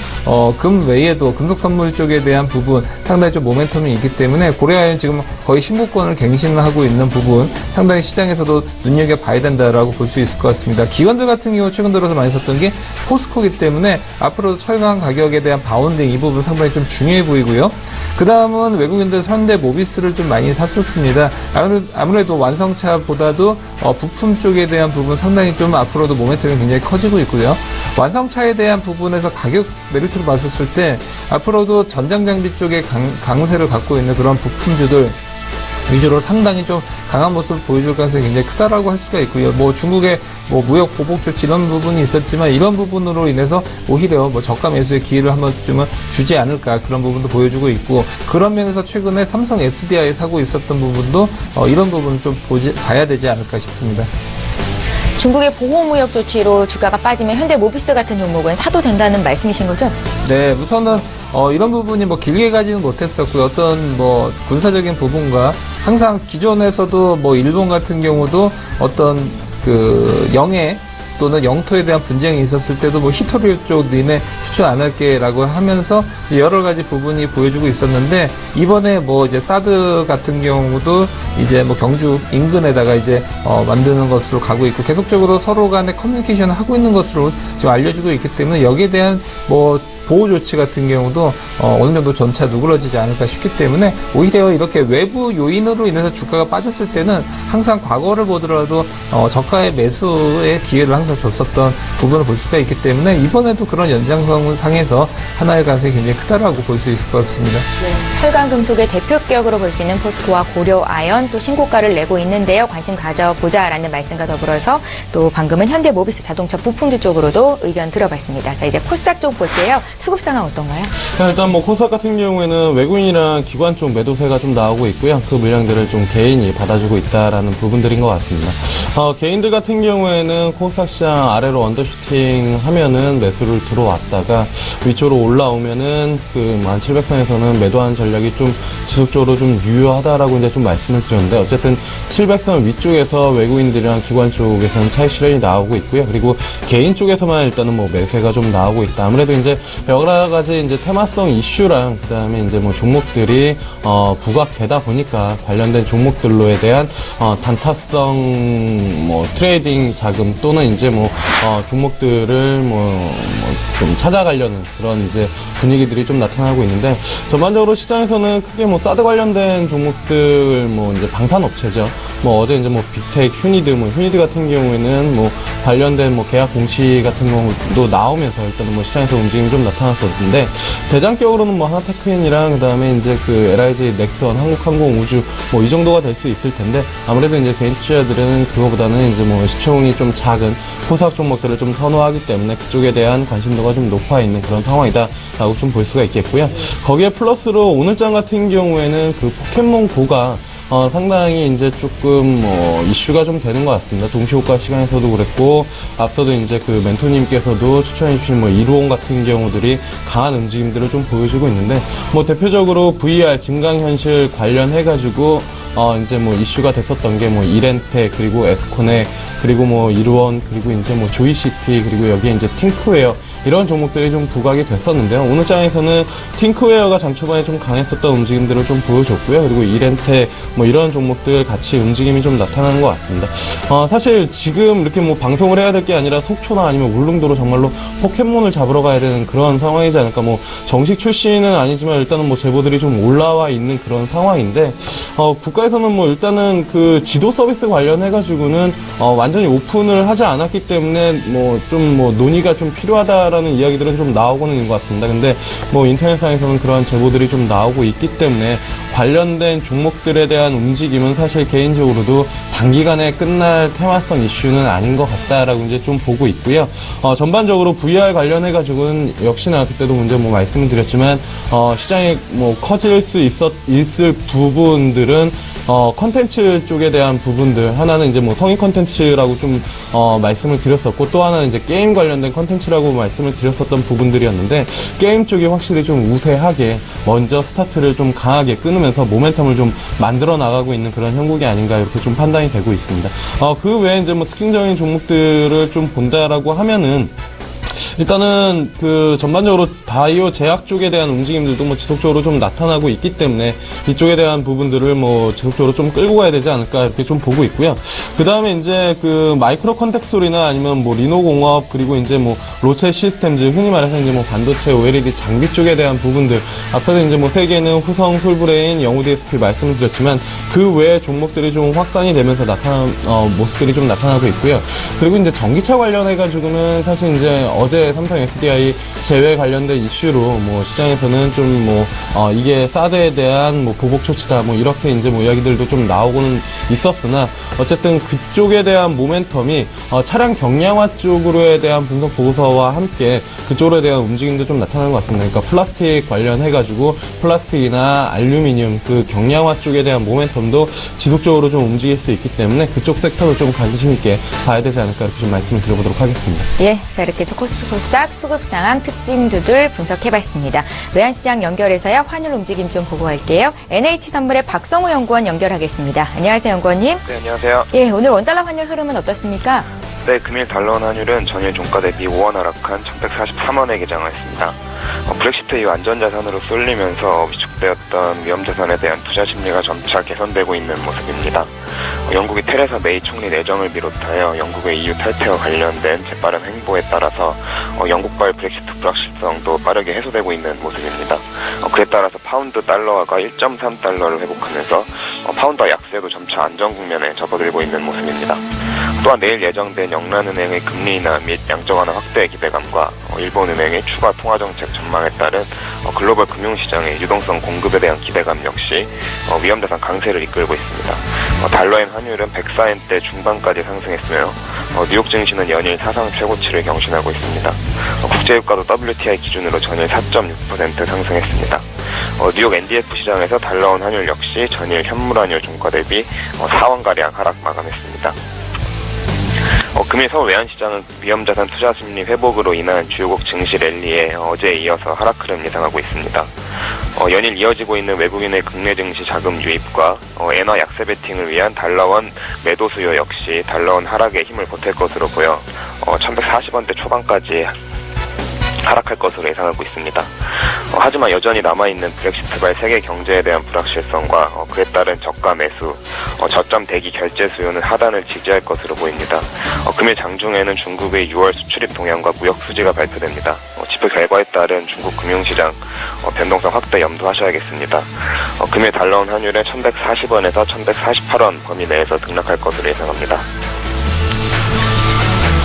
금 외에도 금속 선물 쪽에 대한 부분 상당히 좀 모멘텀이 있기 때문에 고려아연 지금 거의 신고권을 갱신하고 있는 부분 상당히 시장에서도 눈여겨봐야 된다라고 볼 수 있을 것 같습니다. 기관들 같은 경우 최근 들어서 많이 샀던 게 포스코이기 때문에 앞으로도 철강 가격에 대한 바운딩 이 부분 상당히 좀 중요해 보이고요. 그 다음은 외국인들 현대 모비스를 좀 많이 샀었습니다. 아무래도 완성차보다도 부품 쪽에 대한 부분 상당히 좀 앞으로도 모멘텀이 굉장히 커지고 있고요. 완성차에 대한 부분에서 가격 메리트를 봤었을 때 앞으로도 전장장비 쪽에 강세를 갖고 있는 그런 부품주들 위주로 상당히 좀 강한 모습을 보여줄 가능성이 굉장히 크다라고 할 수가 있고요. 중국의 무역 보복 조치 이런 부분이 있었지만 이런 부분으로 인해서 오히려 저가 매수의 기회를 한 번쯤은 주지 않을까 그런 부분도 보여주고 있고 그런 면에서 최근에 삼성 SDI 사고 있었던 부분도 이런 부분을 좀 봐야 되지 않을까 싶습니다. 중국의 보호무역 조치로 주가가 빠지면 현대모비스 같은 종목은 사도 된다는 말씀이신 거죠? 네, 우선은 이런 부분이 길게 가지는 못했었고요. 어떤 군사적인 부분과 항상 기존에서도 일본 같은 경우도 어떤 영해 또는 영토에 대한 분쟁이 있었을 때도 히토류 쪽 니네 수출 안 할게라고 하면서 이제 여러 가지 부분이 보여주고 있었는데 이번에 이제 사드 같은 경우도 이제 경주 인근에다가 이제 만드는 것으로 가고 있고 계속적으로 서로 간에 커뮤니케이션을 하고 있는 것으로 지금 알려지고 있기 때문에 여기에 대한 보호 조치 같은 경우도 어느 정도 전차 누그러지지 않을까 싶기 때문에 오히려 이렇게 외부 요인으로 인해서 주가가 빠졌을 때는 항상 과거를 보더라도 저가의 매수의 기회를 항상 줬었던 부분을 볼 수가 있기 때문에 이번에도 그런 연장선상에서 하나의 가능성이 굉장히 크다라고 볼 수 있을 것 같습니다. 철강 금속의 대표격으로 볼 수 있는 포스코와 고려 아연 또 신고가를 내고 있는데요. 관심 가져보자라는 말씀과 더불어서 또 방금은 현대모비스 자동차 부품주 쪽으로도 의견 들어봤습니다. 자, 이제 코스닥 쪽 볼게요. 수급 상황 어떤가요? 일단 뭐 코스닥 같은 경우에는 외국인이랑 기관 쪽 매도세가 좀 나오고 있고요. 그 물량들을 좀 개인이 받아주고 있다라는 부분들인 것 같습니다. 개인들 같은 경우에는 코스닥 시장 아래로 언더슈팅 하면은 매수를 들어왔다가 위쪽으로 올라오면은 그 1700선에서는 매도하는 전략이 좀 지속적으로 좀 유효하다라고 이제 좀 말씀을 드렸는데 어쨌든 700선 위쪽에서 외국인들이랑 기관 쪽에서는 차익 실현이 나오고 있고요. 그리고 개인 쪽에서만 일단은 뭐 매수가 좀 나오고 있다. 아무래도 이제 여러 가지 이제 테마성 이슈랑 그다음에 이제 뭐 종목들이 부각되다 보니까 관련된 종목들로에 대한 단타성 뭐 트레이딩 자금 또는 이제 뭐 종목들을 좀 찾아가려는 그런 이제 분위기들이 좀 나타나고 있는데 전반적으로 시장에서는 크게 뭐 사드 관련된 종목들 뭐 이제 방산업체죠. 뭐 어제 이제 뭐 빅텍, 휴니드 같은 경우에는 뭐 관련된 뭐 계약 공시 같은 경우도 나오면서 일단은 뭐 시장에서 움직임이 좀 나타났었는데 대장격으로는 뭐 하나테크인이랑 그다음에 이제 그 LIG, 넥선, 한국항공우주 뭐 이 정도가 될 수 있을 텐데 아무래도 이제 개인 투자자들은 그거보다는 이제 뭐 시총이 좀 작은 코스닥 종목들을 좀 선호하기 때문에 그쪽에 대한 관심도가 좀 높아 있는 그런 상황이다라고 좀 볼 수가 있겠고요. 거기에 플러스로 오늘장 같은 경우에는 그 포켓몬고가 상당히 이제 조금 이슈가 좀 되는 것 같습니다. 동시호가 시간에서도 그랬고 앞서도 이제 그 멘토님께서도 추천해주신 뭐 이루온 같은 경우들이 강한 움직임들을 좀 보여주고 있는데 뭐 대표적으로 VR 증강현실 관련해가지고 이제 뭐 이슈가 됐었던 게 뭐 이렌텍 그리고 에스코넥 그리고 뭐 이루원 그리고 이제 뭐 조이시티 그리고 여기에 이제 팅크웨어 이런 종목들이 좀 부각이 됐었는데요. 오늘 장에서는 팅크웨어가 장 초반에 좀 강했었던 움직임들을 좀 보여줬고요. 그리고 이렌텍 뭐 이런 종목들 같이 움직임이 좀 나타나는 것 같습니다. 사실 지금 이렇게 뭐 방송을 해야 될 게 아니라 속초나 아니면 울릉도로 정말로 포켓몬을 잡으러 가야 되는 그런 상황이지 않을까. 뭐 정식 출시는 아니지만 일단은 뭐 제보들이 좀 올라와 있는 그런 상황인데 국가에서는 뭐 일단은 그 지도 서비스 관련해가지고는 완전히 오픈을 하지 않았기 때문에 뭐 좀 뭐 논의가 좀 필요하다라는 이야기들은 좀 나오고는 있는 것 같습니다. 근데 뭐 인터넷상에서는 그러한 제보들이 좀 나오고 있기 때문에 관련된 종목들에 대한 움직임은 사실 개인적으로도 단기간에 끝날 테마성 이슈는 아닌 것 같다라고 이제 좀 보고 있고요. 전반적으로 VR 관련해가지고는 역시나 그때도 먼저 뭐 말씀을 드렸지만 시장에 뭐 커질 수 있을 부분들은 컨텐츠 쪽에 대한 부분들 하나는 이제 뭐 성인 컨텐츠라고 좀 말씀을 드렸었고 또 하나는 이제 게임 관련된 컨텐츠라고 말씀을 드렸었던 부분들이었는데 게임 쪽이 확실히 좀 우세하게 먼저 스타트를 좀 강하게 끊으면서 모멘텀을 좀 만들어 나가고 있는 그런 형국이 아닌가 이렇게 좀 판단이 되고 있습니다. 그 외에 이제 뭐 특징적인 종목들을 좀 본다라고 하면은 일단은 그 전반적으로 바이오 제약 쪽에 대한 움직임들도 뭐 지속적으로 좀 나타나고 있기 때문에 이쪽에 대한 부분들을 뭐 지속적으로 좀 끌고 가야 되지 않을까 이렇게 좀 보고 있고요. 그 다음에 이제 그 마이크로 컨텍솔이나 아니면 뭐 리노공업 그리고 이제 뭐 로체 시스템즈 흔히 말해서 이제 뭐 반도체 OLED 장비 쪽에 대한 부분들 앞서서 이제 뭐 세계는 후성, 솔브레인, 영우 DSP 말씀을 드렸지만 그 외에 종목들이 좀 확산이 되면서 모습들이 좀 나타나고 있고요. 그리고 이제 전기차 관련해가지고는 사실 이제 어제 삼성 SDI 제외 관련된 이슈로 뭐 시장에서는 좀 뭐 이게 사드에 대한 뭐 보복 조치다 뭐 이렇게 이제 뭐 이야기들도 좀 나오고는 있었으나 어쨌든 그쪽에 대한 모멘텀이 차량 경량화 쪽으로에 대한 분석 보고서와 함께 그쪽에 대한 움직임도 좀 나타나는 것 같습니다. 그러니까 플라스틱 관련해가지고 플라스틱이나 알루미늄 그 경량화 쪽에 대한 모멘텀도 지속적으로 좀 움직일 수 있기 때문에 그쪽 섹터도 좀 관심 있게 봐야 되지 않을까 이렇게 좀 말씀을 드려보도록 하겠습니다. 예, 자 이렇게 해서 코스피 코스닥 수급 상황 특징주들 분석해봤습니다. 외환시장 연결해서야 환율 움직임 좀 보고 갈게요. NH선물의 박성우 연구원 연결하겠습니다. 안녕하세요, 연구원님. 네, 안녕하세요. 예, 오늘 원달러 환율 흐름은 어떻습니까? 네, 금일 달러 원 환율은 전일 종가 대비 5원 하락한 1143원에 개장을 했습니다. 브렉시트 이후 안전자산으로 쏠리면서 위축되었던 위험자산에 대한 투자 심리가 점차 개선되고 있는 모습입니다. 영국의 테레사 메이 총리 내정을 비롯하여 영국의 EU 탈퇴와 관련된 재빠른 행보에 따라서 영국과의 브렉시트 불확실성도 빠르게 해소되고 있는 모습입니다. 그에 따라서 파운드 달러화가 1.3달러를 회복하면서 파운드와 약세도 점차 안정 국면에 접어들고 있는 모습입니다. 또한 내일 예정된 영란은행의 금리 인하 및 양적 완화 확대 기대감과 일본은행의 추가 통화정책 전망에 따른 글로벌 금융시장의 유동성 공급에 대한 기대감 역시 위험자산 강세를 이끌고 있습니다. 달러엔 환율은 104엔대 중반까지 상승했으며 뉴욕 증시는 연일 사상 최고치를 경신하고 있습니다. 국제유가도 WTI 기준으로 전일 4.6% 상승했습니다. 뉴욕 NDF 시장에서 달러원 환율 역시 전일 현물 환율 종가 대비 4원가량 하락 마감했습니다. 금일 서울 외환시장은 위험자산 투자 심리 회복으로 인한 주요국 증시 랠리에 어제에 이어서 하락 흐름 예상하고 있습니다. 연일 이어지고 있는 외국인의 국내 증시 자금 유입과 엔화 약세 베팅을 위한 달러원 매도 수요 역시 달러원 하락에 힘을 보탤 것으로 보여 1140원대 초반까지 하락할 것으로 예상하고 있습니다. 하지만 여전히 남아있는 브렉시트발 세계 경제에 대한 불확실성과 그에 따른 저가 매수, 저점 대기 결제 수요는 하단을 지지할 것으로 보입니다. 금일 장중에는 중국의 6월 수출입 동향과 무역 수지가 발표됩니다. 지표 결과에 따른 중국 금융시장 변동성 확대 염두하셔야겠습니다. 금일 달러원 환율은 1140원에서 1148원 범위 내에서 등락할 것으로 예상합니다.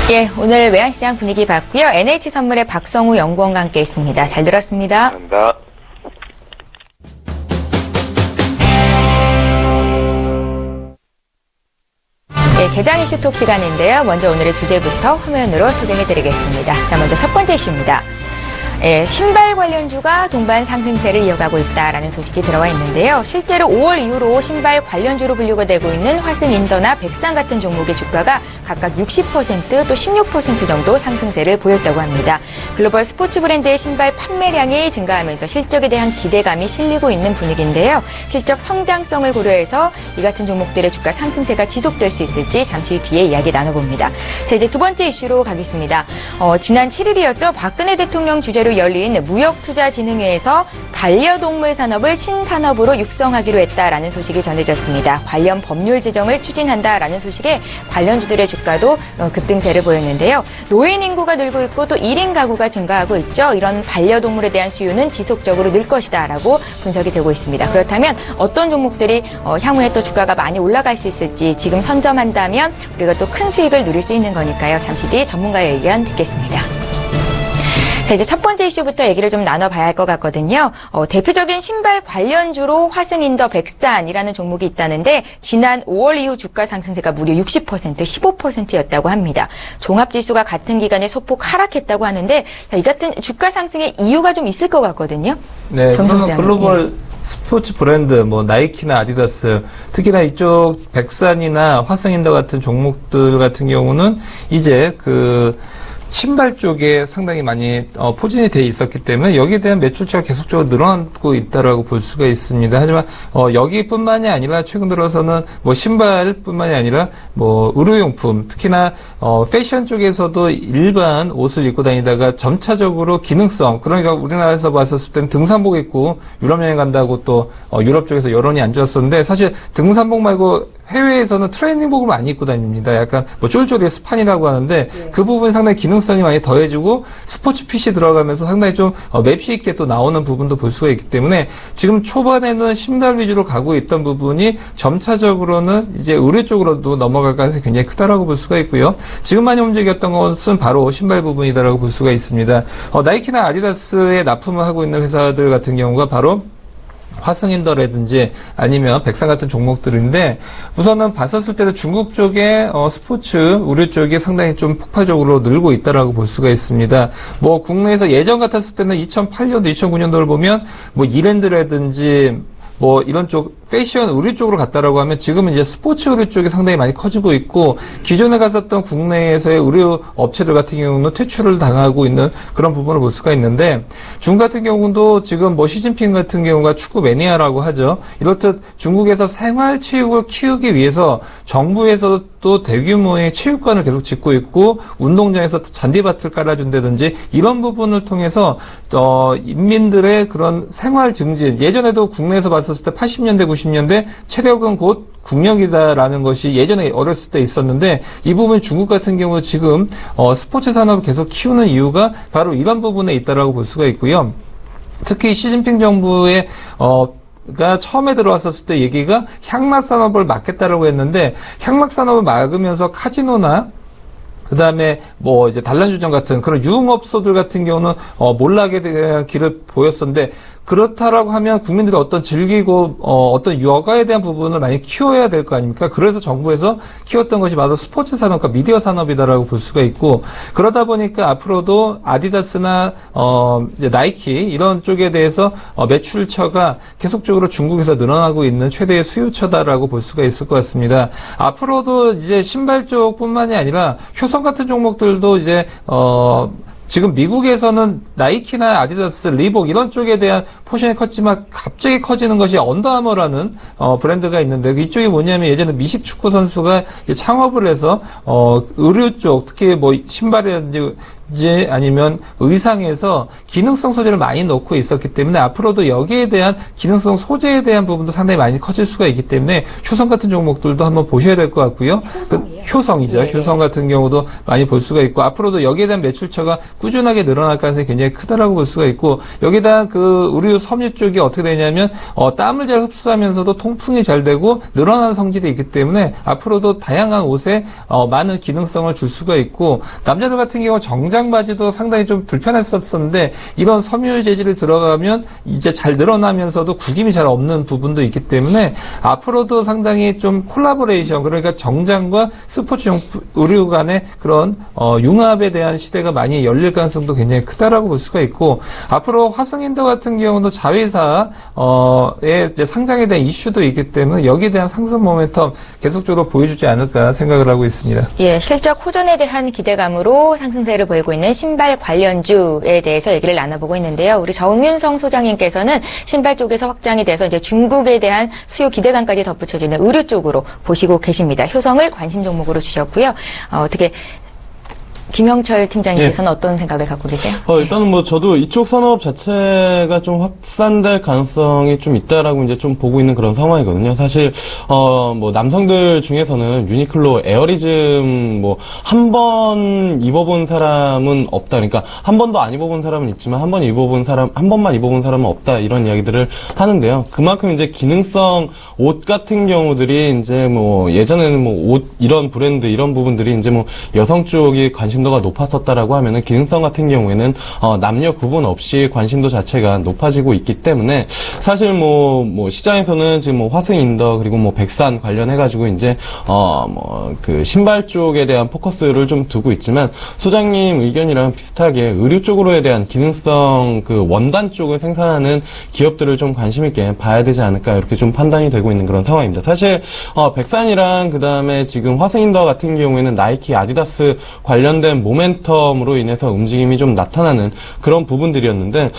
예, 오늘 외환시장 분위기 봤고요. NH선물의 박성우 연구원과 함께 있습니다. 잘 들었습니다. 감사합니다. 예, 개장 이슈 톡 시간인데요. 먼저 오늘의 주제부터 화면으로 소개해드리겠습니다. 자, 먼저 첫 번째 이슈입니다. 예, 신발 관련주가 동반 상승세를 이어가고 있다라는 소식이 들어와 있는데요. 실제로 5월 이후로 신발 관련주로 분류가 되고 있는 화승인더나 백상 같은 종목의 주가가 각각 60% 또 16% 정도 상승세를 보였다고 합니다. 글로벌 스포츠 브랜드의 신발 판매량이 증가하면서 실적에 대한 기대감이 실리고 있는 분위기인데요. 실적 성장성을 고려해서 이 같은 종목들의 주가 상승세가 지속될 수 있을지 잠시 뒤에 이야기 나눠봅니다. 자, 이제 두 번째 이슈로 가겠습니다. 지난 7일이었죠. 박근혜 대통령 주재로 열린 무역투자진흥회에서 반려동물 산업을 신산업으로 육성하기로 했다라는 소식이 전해졌습니다. 관련 법률 제정을 추진한다라는 소식에 관련주들의 주가도 급등세를 보였는데요. 노인 인구가 늘고 있고 또 1인 가구가 증가하고 있죠. 이런 반려동물에 대한 수요는 지속적으로 늘 것이다라고 분석이 되고 있습니다. 그렇다면 어떤 종목들이 향후에 또 주가가 많이 올라갈 수 있을지 지금 선점한다면 우리가 또 큰 수익을 누릴 수 있는 거니까요. 잠시 뒤 전문가의 의견 듣겠습니다. 자, 이제 첫 번째 이슈부터 얘기를 좀 나눠봐야 할 것 같거든요. 대표적인 신발 관련주로 화승인더 백산이라는 종목이 있다는데 지난 5월 이후 주가 상승세가 무려 60%, 15%였다고 합니다. 종합지수가 같은 기간에 소폭 하락했다고 하는데 이 같은 주가 상승의 이유가 좀 있을 것 같거든요. 네, 우선 글로벌 스포츠 브랜드, 나이키나 아디다스, 특히나 이쪽 백산이나 화승인더 같은 종목들 같은 경우는 이제 신발 쪽에 상당히 많이 포진이 돼 있었기 때문에 여기에 대한 매출처가 계속적으로 늘어나고 있다라고 볼 수가 있습니다. 하지만 여기뿐만이 아니라 최근 들어서는 신발뿐만이 아니라 의료용품, 특히나 패션 쪽에서도 일반 옷을 입고 다니다가 점차적으로 기능성, 그러니까 우리나라에서 봤었을 때는 등산복 입고 유럽 여행 간다고 또 유럽 쪽에서 여론이 안 좋았었는데 사실 등산복 말고 해외에서는 트레이닝복을 많이 입고 다닙니다. 약간 쫄쫄이 스판이라고 하는데 그 부분이 상당히 기능성이 많이 더해지고 스포츠 핏이 들어가면서 상당히 좀 맵시 있게 또 나오는 부분도 볼 수가 있기 때문에 지금 초반에는 신발 위주로 가고 있던 부분이 점차적으로는 이제 의류 쪽으로도 넘어갈 가능성이 굉장히 크다라고 볼 수가 있고요. 지금 많이 움직였던 것은 바로 신발 부분이다라고 볼 수가 있습니다. 나이키나 아디다스에 납품을 하고 있는 회사들 같은 경우가 바로 화승인더라든지 아니면 백상 같은 종목들인데 우선은 봤었을 때도 중국 쪽에 스포츠 의류 쪽이 상당히 좀 폭발적으로 늘고 있다라고 볼 수가 있습니다. 국내에서 예전 같았을 때는 2008년도, 2009년도를 보면 이랜드라든지 이런 쪽 패션 의류 쪽으로 갔다라고 하면 지금은 이제 스포츠 의류 쪽이 상당히 많이 커지고 있고 기존에 갔었던 국내에서의 의류 업체들 같은 경우는 퇴출을 당하고 있는 그런 부분을 볼 수가 있는데 중국 같은 경우도 지금 시진핑 같은 경우가 축구 매니아라고 하죠. 이렇듯 중국에서 생활체육을 키우기 위해서 정부에서도 산업도 대규모의 체육관을 계속 짓고 있고 운동장에서 잔디밭을 깔아준다든지 이런 부분을 통해서 인민들의 그런 생활 증진, 예전에도 국내에서 봤었을 때 80년대 90년대 체력은 곧 국력이다라는 것이 예전에 어렸을 때 있었는데 이 부분 중국 같은 경우 지금 스포츠 산업을 계속 키우는 이유가 바로 이런 부분에 있다라고 볼 수가 있고요. 특히 시진핑 정부의 가 처음에 들어왔었을 때 얘기가 향락 산업을 막겠다라고 했는데 향락 산업을 막으면서 카지노나 그다음에 뭐 이제 단란주점 같은 그런 유흥업소들 같은 경우는 몰락에 대한 길을 보였었는데 그렇다라고 하면 국민들이 어떤 즐기고 어떤 여가에 대한 부분을 많이 키워야 될 거 아닙니까? 그래서 정부에서 키웠던 것이 바로 스포츠 산업과 미디어 산업이다라고 볼 수가 있고 그러다 보니까 앞으로도 아디다스나 이제 나이키 이런 쪽에 대해서 매출처가 계속적으로 중국에서 늘어나고 있는 최대의 수요처다라고 볼 수가 있을 것 같습니다. 앞으로도 이제 신발 쪽뿐만이 아니라 효성 같은 종목들도 이제 지금 미국에서는 나이키나 아디다스, 리복 이런 쪽에 대한 포션이 컸지만 갑자기 커지는 것이 언더아머라는 브랜드가 있는데 이쪽이 뭐냐면 예전에 미식 축구 선수가 이제 창업을 해서 의류 쪽 특히 뭐 신발이라든지 아니면 의상에서 기능성 소재를 많이 넣고 있었기 때문에 앞으로도 여기에 대한 기능성 소재에 대한 부분도 상당히 많이 커질 수가 있기 때문에 효성 같은 종목들도 한번 보셔야 될 것 같고요. 효성이죠. 예. 효성 같은 경우도 많이 볼 수가 있고 앞으로도 여기에 대한 매출처가 꾸준하게 늘어날 가능성이 굉장히 크다라고 볼 수가 있고 여기다 그 의류 섬유 쪽이 어떻게 되냐면 땀을 잘 흡수하면서도 통풍이 잘 되고 늘어나는 성질이 있기 때문에 앞으로도 다양한 옷에 많은 기능성을 줄 수가 있고 남자들 같은 경우 정장 바지도 상당히 좀 불편했었는데 이런 섬유 재질이 들어가면 이제 잘 늘어나면서도 구김이 잘 없는 부분도 있기 때문에 앞으로도 상당히 좀 콜라보레이션 그러니까 정장과 스포츠 의류 간의 그런 융합에 대한 시대가 많이 열릴 가능성도 굉장히 크다라고 볼 수가 있고 앞으로 화성인더 같은 경우도 자회사의 이제 상장에 대한 이슈도 있기 때문에 여기에 대한 상승 모멘텀 계속적으로 보여주지 않을까 생각을 하고 있습니다. 예, 실적 호전에 대한 기대감으로 상승세를 보이고 있는 신발 관련주에 대해서 얘기를 나눠보고 있는데요. 우리 정윤성 소장님께서는 신발 쪽에서 확장이 돼서 이제 중국에 대한 수요 기대감까지 덧붙여지는 의류 쪽으로 보시고 계십니다. 효성을 관심 종목으로 주셨고요. 어떻게 김영철 팀장님께서는 어떤 생각을 갖고 계세요? 일단은 뭐 저도 이쪽 산업 자체가 좀 확산될 가능성이 좀 있다라고 이제 좀 보고 있는 그런 상황이거든요. 사실 뭐 남성들 중에서는 유니클로 에어리즘 뭐 한 번 입어본 사람은 없다. 그러니까 한 번도 안 입어본 사람은 있지만 한 번만 입어본 사람은 없다. 이런 이야기들을 하는데요. 그만큼 이제 기능성 옷 같은 경우들이 이제 뭐 예전에는 뭐 옷 이런 브랜드 이런 부분들이 이제 뭐 여성 쪽이 관심도가 높았었다라고 하면은 기능성 같은 경우에는 남녀 구분 없이 관심도 자체가 높아지고 있기 때문에 사실 뭐 시장에서는 지금 뭐 화승인더 그리고 뭐 백산 관련해가지고 이제 뭐 그 신발 쪽에 대한 포커스를 좀 두고 있지만 소장님 의견이랑 비슷하게 의류 쪽으로에 대한 기능성 그 원단 쪽을 생산하는 기업들을 좀 관심 있게 봐야 되지 않을까 이렇게 좀 판단이 되고 있는 그런 상황입니다. 사실 백산이랑 그 다음에 지금 화승인더 같은 경우에는 나이키, 아디다스 관련된 모멘텀으로 인해서 움직임이 좀 나타나는 그런 부분들이었는데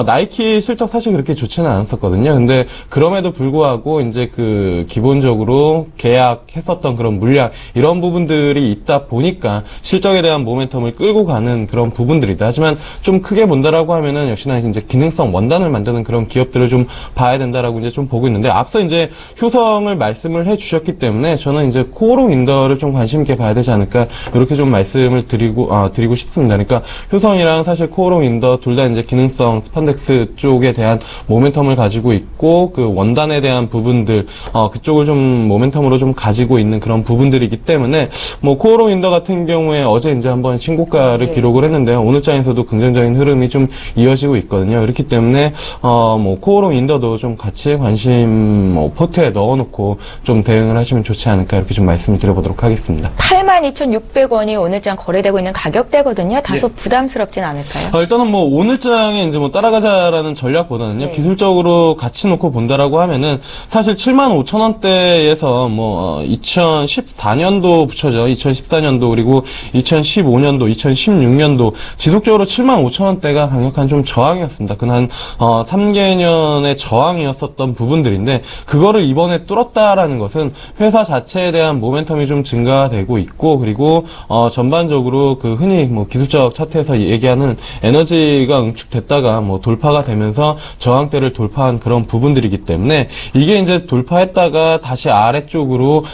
나이키 실적 사실 그렇게 좋지는 않았었거든요. 근데 그럼에도 불구하고 이제 그 기본적으로 계약했었던 그런 물량 이런 부분들이 있다 보니까 실적에 대한 모멘텀을 끌고 가는 그런 부분들이다. 하지만 좀 크게 본다라고 하면은 역시나 이제 기능성 원단을 만드는 그런 기업들을 좀 봐야 된다라고 이제 좀 보고 있는데 앞서 이제 효성을 말씀을 해주셨기 때문에 저는 이제 코오롱 인더를 좀 관심 있게 봐야 되지 않을까 이렇게 좀 말씀을 드리고 싶습니다. 그러니까 효성이랑 사실 코오롱 인더 둘 다 이제 기능성 스판덱스 쪽에 대한 모멘텀을 가지고 있고 그 원단에 대한 부분들 그쪽을 좀 모멘텀으로 좀 가지고 있는 그런 부분들이기 때문에 뭐 코오롱 인더 같은 경우에 어제 이제 한번 신고가를 기록을 했는데요. 오늘 장에서도 긍정적인 흐름이 좀 이어지고 있거든요. 그렇기 때문에 뭐 코오롱 인더도 좀 같이 관심 포트에 넣어놓고 좀 대응을 하시면 좋지 않을까 이렇게 좀 말씀을 드려보도록 하겠습니다. 82,600원이 오늘장 거래되고 유지되고 있는 가격대거든요. 다소 부담스럽진 않을까요? 일단은 뭐 오늘장에 이제 뭐 따라가자라는 전략보다는요. 네. 기술적으로 같이 놓고 본다라고 하면은 사실 75,000원대에서 뭐 2014년도 붙여져 2014년도 그리고 2015년도, 2016년도 지속적으로 75,000원대가 강력한 좀 저항이었습니다. 그한 3개년의 저항이었었던 부분들인데 그거를 이번에 뚫었다라는 것은 회사 자체에 대한 모멘텀이 좀 증가되고 있고 그리고 전반적으로 그 흔히 뭐 기술적 차트에서 얘기하는 에너지가 응축됐다가 뭐 돌파가 되면서 저항대를 돌파한 그런 부분들이기 때문에 이게 이제 돌파했다가 다시 아래쪽으로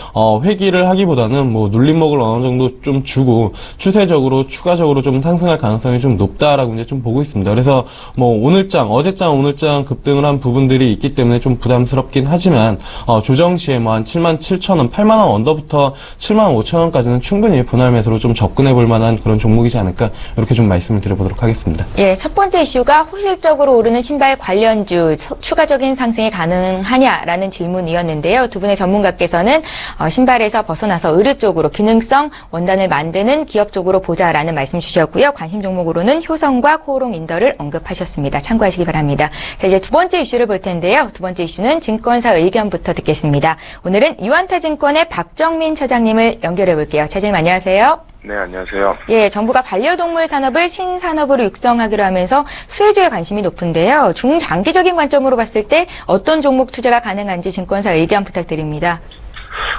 회귀를 하기보다는 뭐 눌림목을 어느 정도 좀 주고 추세적으로 추가적으로 좀 상승할 가능성이 좀 높다라고 이제 좀 보고 있습니다. 그래서 뭐 어제장, 오늘장 급등을 한 부분들이 있기 때문에 좀 부담스럽긴 하지만 조정 시에 뭐 한 77,000원, 8만원 언더부터 75,000원까지는 충분히 분할 매수로 좀 접근해 볼 만한 그런 종목이지 않을까 이렇게 좀 말씀을 드려보도록 하겠습니다. 예, 첫 번째 이슈가 호실적으로 오르는 신발 관련주 추가적인 상승이 가능하냐라는 질문이었는데요. 두 분의 전문가께서는 신발에서 벗어나서 의류 쪽으로 기능성 원단을 만드는 기업 쪽으로 보자라는 말씀 주셨고요. 관심 종목으로는 효성과 코오롱 인더를 언급하셨습니다. 참고하시기 바랍니다. 자, 이제 두 번째 이슈를 볼 텐데요. 두 번째 이슈는 증권사 의견부터 듣겠습니다. 오늘은 유안타증권의 박정민 차장님을 연결해 볼게요. 차장님 안녕하세요. 네, 안녕하세요. 예, 정부가 반려동물 산업을 신산업으로 육성하기로 하면서 수혜주에 관심이 높은데요. 중장기적인 관점으로 봤을 때 어떤 종목 투자가 가능한지 증권사 의견 부탁드립니다.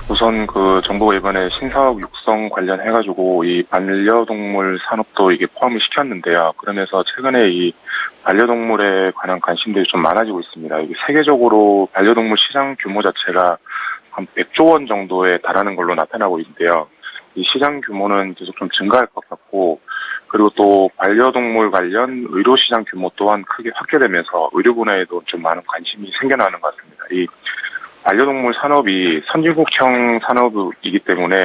우선 정부가 이번에 신사업 육성 관련해가지고 이 반려동물 산업도 이게 포함을 시켰는데요. 그러면서 최근에 이 반려동물에 관한 관심들이 좀 많아지고 있습니다. 이게 세계적으로 반려동물 시장 규모 자체가 한 100조 원 정도에 달하는 걸로 나타나고 있는데요. 이 시장 규모는 계속 좀 증가할 것 같고, 그리고 또 반려동물 관련 의료 시장 규모 또한 크게 확대되면서 의료 분야에도 좀 많은 관심이 생겨나는 것 같습니다. 이 반려동물 산업이 선진국형 산업이기 때문에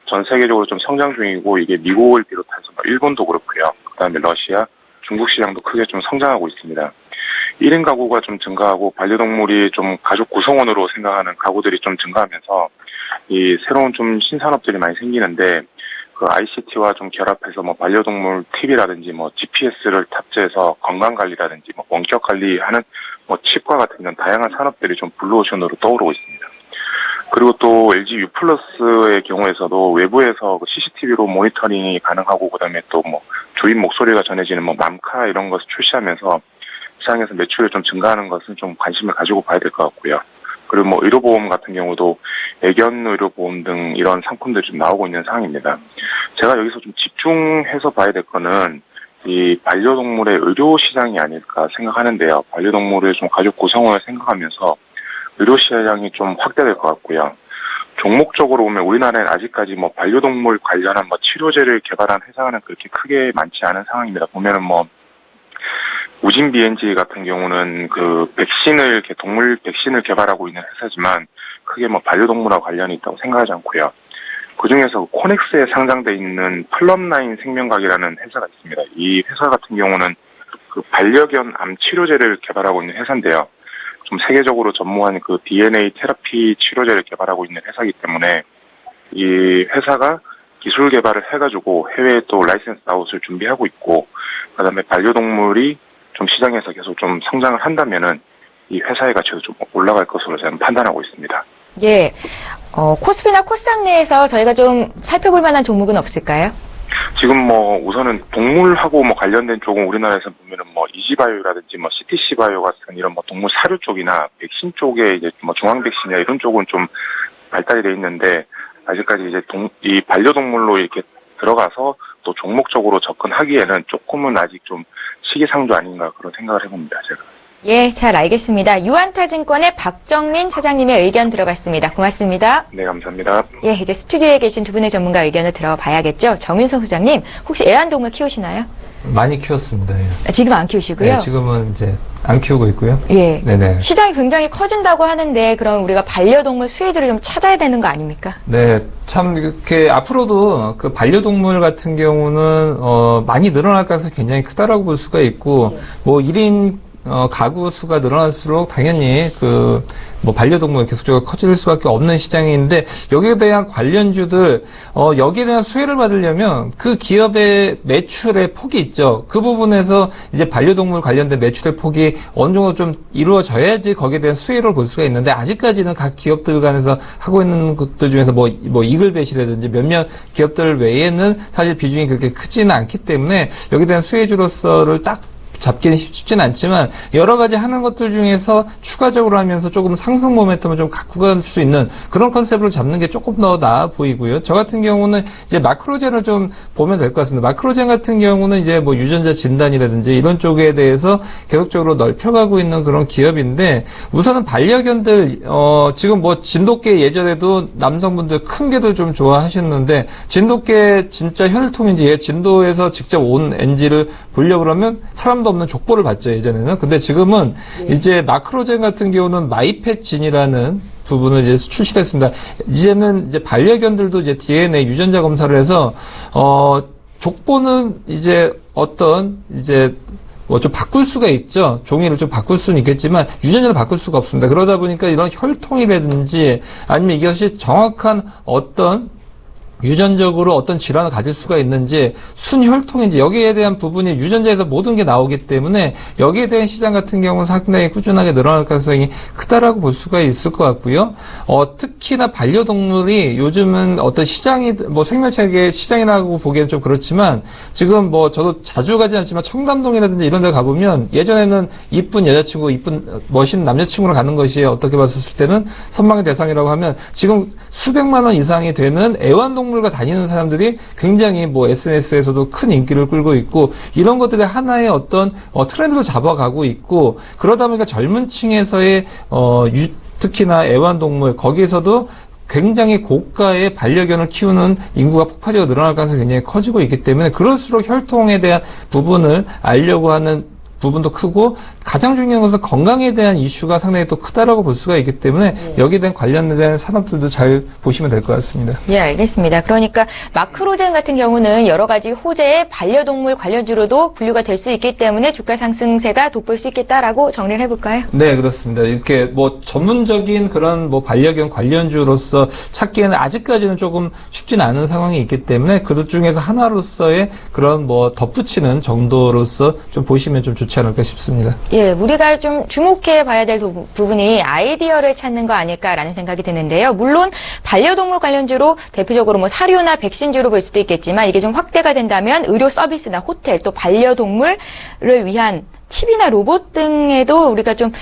전 세계적으로 좀 성장 중이고 이게 미국을 비롯해서 일본도 그렇고요. 그다음에 러시아, 중국 시장도 크게 좀 성장하고 있습니다. 1인 가구가 좀 증가하고 반려동물이 좀 가족 구성원으로 생각하는 가구들이 좀 증가하면서 이 새로운 좀 신산업들이 많이 생기는데 그 ICT와 좀 결합해서 뭐 반려동물 TV라든지 뭐 GPS를 탑재해서 건강 관리라든지 뭐 원격 관리하는 뭐 칩과 같은 이런 다양한 산업들이 좀 블루오션으로 떠오르고 있습니다. 그리고 또 LG U+의 경우에서도 외부에서 CCTV로 모니터링이 가능하고 그다음에 또 뭐 주인 목소리가 전해지는 뭐 맘카 이런 것을 출시하면서 시장에서 매출이 좀 증가하는 것은 좀 관심을 가지고 봐야 될 것 같고요. 그리고 뭐 의료보험 같은 경우도 애견 의료보험 등 이런 상품들이 좀 나오고 있는 상황입니다. 제가 여기서 좀 집중해서 봐야 될 거는 이 반려동물의 의료 시장이 아닐까 생각하는데요. 반려동물을 좀 가족 구성원을 생각하면서 의료 시장이 좀 확대될 것 같고요. 종목적으로 보면 우리나라에는 아직까지 뭐 반려동물 관련한 뭐 치료제를 개발한 회사는 그렇게 크게 많지 않은 상황입니다. 보면은 뭐 우진 BNG 같은 경우는 그 백신을 동물 백신을 개발하고 있는 회사지만 크게 뭐 반려동물과 관련이 있다고 생각하지 않고요. 그 중에서 코넥스에 상장돼 있는 플럼라인 생명과학이라는 회사가 있습니다. 이 회사 같은 경우는 그 반려견 암 치료제를 개발하고 있는 회사인데요. 좀 세계적으로 전무한 그 DNA 테라피 치료제를 개발하고 있는 회사이기 때문에 이 회사가 기술 개발을 해가지고 해외에 또 라이센스 아웃을 준비하고 있고, 그다음에 반려동물이 좀 시장에서 계속 좀 성장을 한다면은 이 회사의 가치도 좀 올라갈 것으로 저는 판단하고 있습니다. 예, 코스피나 코스닥 내에서 저희가 좀 살펴볼 만한 종목은 없을까요? 지금 뭐 우선은 동물하고 뭐 관련된 쪽은 우리나라에서 보면은 뭐 이지바이오라든지 뭐 CTC바이오 같은 이런 뭐 동물 사료 쪽이나 백신 쪽에 이제 뭐 중앙백신이나 이런 쪽은 좀 발달이 돼 있는데 아직까지 이제 이 반려동물로 이렇게 들어가서 또 종목적으로 접근하기에는 조금은 아직 좀 시기상조 아닌가 그런 생각을 해봅니다, 제가. 예, 잘 알겠습니다. 유안타증권의 박정민 차장님의 의견 들어봤습니다. 고맙습니다. 네, 감사합니다. 예, 이제 스튜디오에 계신 두 분의 전문가 의견을 들어봐야겠죠. 정윤성 소장님, 혹시 애완동물 키우시나요? 많이 키웠습니다. 예. 지금 안 키우시고요? 네, 지금은 이제 안 키우고 있고요. 예. 네네. 시장이 굉장히 커진다고 하는데 그럼 우리가 반려동물 수혜주를 좀 찾아야 되는 거 아닙니까? 네, 참 이렇게 앞으로도 그 반려동물 같은 경우는 많이 늘어날 가능성이 굉장히 크다라고 볼 수가 있고 뭐 1인 가구 수가 늘어날수록 당연히 반려동물 계속적으로 커질 수밖에 없는 시장인데, 여기에 대한 관련주들, 여기에 대한 수혜를 받으려면 그 기업의 매출의 폭이 있죠. 그 부분에서 이제 반려동물 관련된 매출의 폭이 어느 정도 좀 이루어져야지 거기에 대한 수혜를 볼 수가 있는데, 아직까지는 각 기업들 간에서 하고 있는 것들 중에서 이글벳이라든지 몇몇 기업들 외에는 사실 비중이 그렇게 크지는 않기 때문에 여기에 대한 수혜주로서를 딱 잡기는 쉽지는 않지만, 여러 가지 하는 것들 중에서 추가적으로 하면서 조금 상승 모멘텀을 좀 갖고 갈 수 있는 그런 컨셉으로 잡는 게 조금 더 나아 보이고요. 저 같은 경우는 이제 마크로젠을 좀 보면 될 것 같습니다. 마크로젠 같은 경우는 이제 유전자 진단이라든지 이런 쪽에 대해서 계속적으로 넓혀가고 있는 그런 기업인데, 우선은 반려견들, 지금 진돗개 예전에도 남성분들 큰 개들 좀 좋아하셨는데, 진돗개 진짜 혈통인지 진도에서 직접 온 NG를 보려고 그러면 사람도 없는 족보를 봤죠, 예전에는. 근데 지금은 이제 마크로젠 같은 경우는 마이펫진이라는 부분을 이제 출시했습니다. 이제는 이제 반려견들도 이제 DNA 유전자 검사를 해서, 족보는 이제 좀 바꿀 수가 있죠. 종이를 좀 바꿀 수는 있겠지만 유전자를 바꿀 수가 없습니다. 그러다 보니까 이런 혈통이라든지 아니면 이것이 정확한 유전적으로 어떤 질환을 가질 수가 있는지, 순혈통인지, 여기에 대한 부분이 유전자에서 모든 게 나오기 때문에 여기에 대한 시장 같은 경우는 상당히 꾸준하게 늘어날 가능성이 크다라고 볼 수가 있을 것 같고요. 특히나 반려동물이 요즘은 어떤 시장이, 생명체계 시장이라고 보기에는 좀 그렇지만, 지금 저도 자주 가지 않지만 청담동이라든지 이런 데 가보면, 예전에는 이쁜 여자친구, 멋있는 남자친구를 가는 것이 어떻게 봤었을 때는 선망의 대상이라고 하면, 지금 수백만 원 이상이 되는 애완동물과 다니는 사람들이 굉장히 SNS에서도 큰 인기를 끌고 있고, 이런 것들이 하나의 트렌드로 잡아가고 있고, 그러다 보니까 젊은 층에서의 특히나 애완동물, 거기에서도 굉장히 고가의 반려견을 키우는 인구가 폭발적으로 늘어날 가능성이 굉장히 커지고 있기 때문에, 그럴수록 혈통에 대한 부분을 알려고 하는 부분도 크고, 가장 중요한 것은 건강에 대한 이슈가 상당히 또 크다라고 볼 수가 있기 때문에 여기에 대한 관련된 산업들도 잘 보시면 될 것 같습니다. 예, 알겠습니다. 그러니까 마크로젠 같은 경우는 여러 가지 호재의 반려동물 관련주로도 분류가 될 수 있기 때문에 주가 상승세가 돋보일 수 있겠다라고 정리를 해볼까요? 네, 그렇습니다. 이렇게 전문적인 그런 반려견 관련주로서 찾기에는 아직까지는 조금 쉽지는 않은 상황이 있기 때문에, 그 중에서 하나로서의 그런 덧붙이는 정도로서 좀 보시면 좀 좋지 않을까 싶습니다. 예, 우리가 좀 주목해 봐야 될 부분이 아이디어를 찾는 거 아닐까라는 생각이 드는데요. 물론 반려동물 관련주로 대표적으로 사료나 백신주로 볼 수도 있겠지만, 이게 좀 확대가 된다면 의료 서비스나 호텔, 또 반려동물을 위한 TV나 로봇 등에도 우리가 좀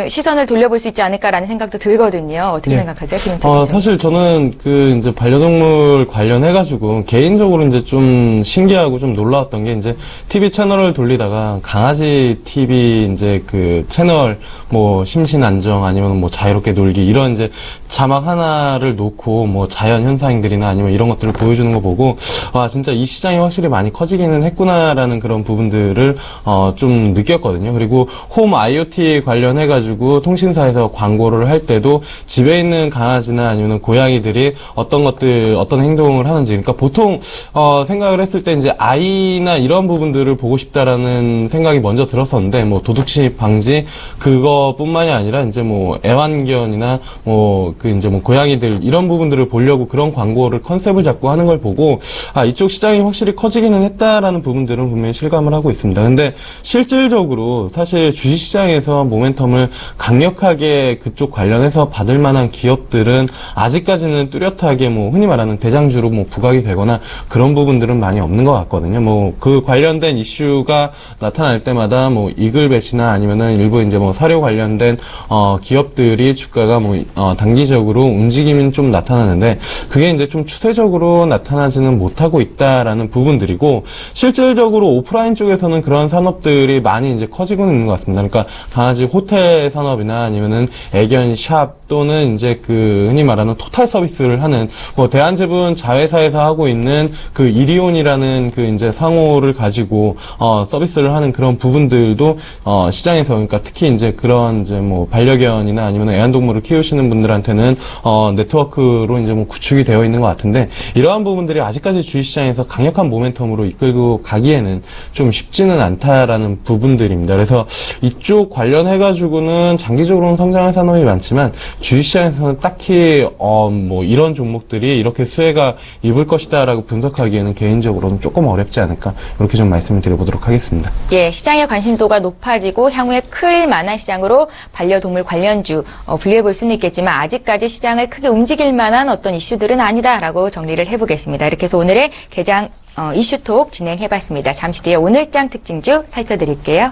시선을 돌려볼 수 있지 않을까라는 생각도 들거든요. 어떻게 생각하세요, 김은태? 사실 저는 이제 반려동물 관련해가지고 개인적으로 이제 좀 신기하고 좀 놀라웠던 게, 이제 TV 채널을 돌리다가 강아지 TV 이제 채널 심신 안정 아니면 자유롭게 놀기 이런 이제 자막 하나를 놓고 자연 현상들이나 아니면 이런 것들을 보여주는 거 보고, 와, 진짜 이 시장이 확실히 많이 커지기는 했구나라는 그런 부분들을 좀 느꼈거든요. 그리고 홈 IoT 관련해가지고 통신사에서 광고를 할 때도 집에 있는 강아지나 아니면 고양이들이 어떤 행동을 하는지, 그러니까 보통 생각을 했을 때 이제 아이나 이런 부분들을 보고 싶다라는 생각이 먼저 들었었는데, 도둑질 방지 그거뿐만이 아니라 이제 애완견이나 고양이들 이런 부분들을 보려고 그런 광고를 컨셉을 잡고 하는 걸 보고, 이쪽 시장이 확실히 커지기는 했다라는 부분들은 분명히 실감을 하고 있습니다. 근데 실질적으로 사실 주식시장에서 모멘텀을 강력하게 그쪽 관련해서 받을 만한 기업들은 아직까지는 뚜렷하게 흔히 말하는 대장주로 부각이 되거나 그런 부분들은 많이 없는 것 같거든요. 그 관련된 이슈가 나타날 때마다 이글벳이나 아니면은 일부 이제 사료 관련된 기업들이 주가가 단기적으로 움직임이 좀 나타나는데, 그게 이제 좀 추세적으로 나타나지는 못하고 있다라는 부분들이고, 실질적으로 오프라인 쪽에서는 그런 산업들이 많이 이제 커지고 있는 것 같습니다. 그러니까 강아지 호텔 산업이나 아니면은 애견 샵 또는 이제 흔히 말하는 토탈 서비스를 하는 대한제분 자회사에서 하고 있는 이리온이라는 이제 상호를 가지고 서비스를 하는 그런 부분들도 시장에서, 그러니까 특히 이제 그런 이제 반려견이나 아니면 애완동물을 키우시는 분들한테는 네트워크로 이제 구축이 되어 있는 것 같은데, 이러한 부분들이 아직까지 주식시장에서 강력한 모멘텀으로 이끌고 가기에는 좀 쉽지는 않다라는 부분 부분들입니다. 그래서 이쪽 관련해가지고는 장기적으로는 성장할 산업이 많지만 주식시장에서는 딱히 뭐 이런 종목들이 이렇게 수혜가 입을 것이다라고 분석하기에는 개인적으로는 조금 어렵지 않을까 이렇게 좀 말씀을 드려보도록 하겠습니다. 예, 시장의 관심도가 높아지고 향후에 클 만한 시장으로 반려동물 관련주 분류해볼 수는 있겠지만 아직까지 시장을 크게 움직일 만한 어떤 이슈들은 아니다라고 정리를 해보겠습니다. 이렇게 해서 오늘의 개장 이슈톡 진행해봤습니다. 잠시 뒤에 오늘장 특징주 살펴드릴게요.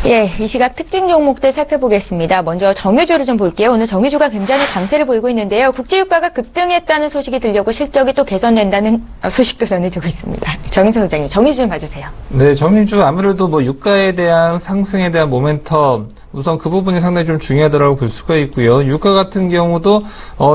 예, 이 시각 특징 종목들 살펴보겠습니다. 먼저 정유주를 좀 볼게요. 오늘 정유주가 굉장히 강세를 보이고 있는데요. 국제유가가 급등했다는 소식이 들려고 실적이 또 개선된다는 소식도 전해지고 있습니다. 정인석 소장님, 정유주 좀 봐주세요. 네, 정유주 아무래도 뭐 유가에 대한 상승에 대한 모멘텀 우선 그 부분이 상당히 좀 중요하다고 볼 수가 있고요. 유가 같은 경우도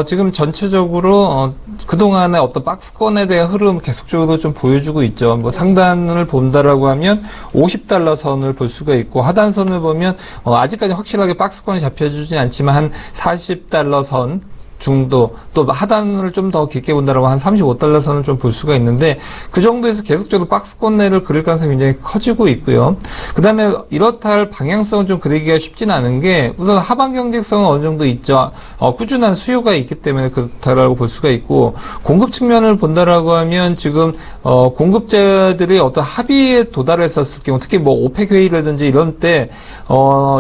지금 전체적으로 그동안의 어떤 박스권에 대한 흐름 계속적으로 좀 보여주고 있죠. 뭐 상단을 본다라고 하면 $50 선을 볼 수가 있고 하단선을 보면 아직까지 확실하게 박스권이 잡혀주진 않지만 한 $40 선 중도, 또 하단을 좀 더 깊게 본다라고 한 $35 선을 좀 볼 수가 있는데 그 정도에서 계속적으로 박스권 내를 그릴 가능성이 굉장히 커지고 있고요. 그 다음에 이렇다 할 방향성은 좀 그리기가 쉽진 않은 게 우선 하방 경직성은 어느 정도 있죠. 꾸준한 수요가 있기 때문에 그렇다라고 볼 수가 있고 공급 측면을 본다라고 하면 지금 공급자들이 어떤 합의에 도달했었을 경우 특히 뭐 오펙 회의라든지 이런 때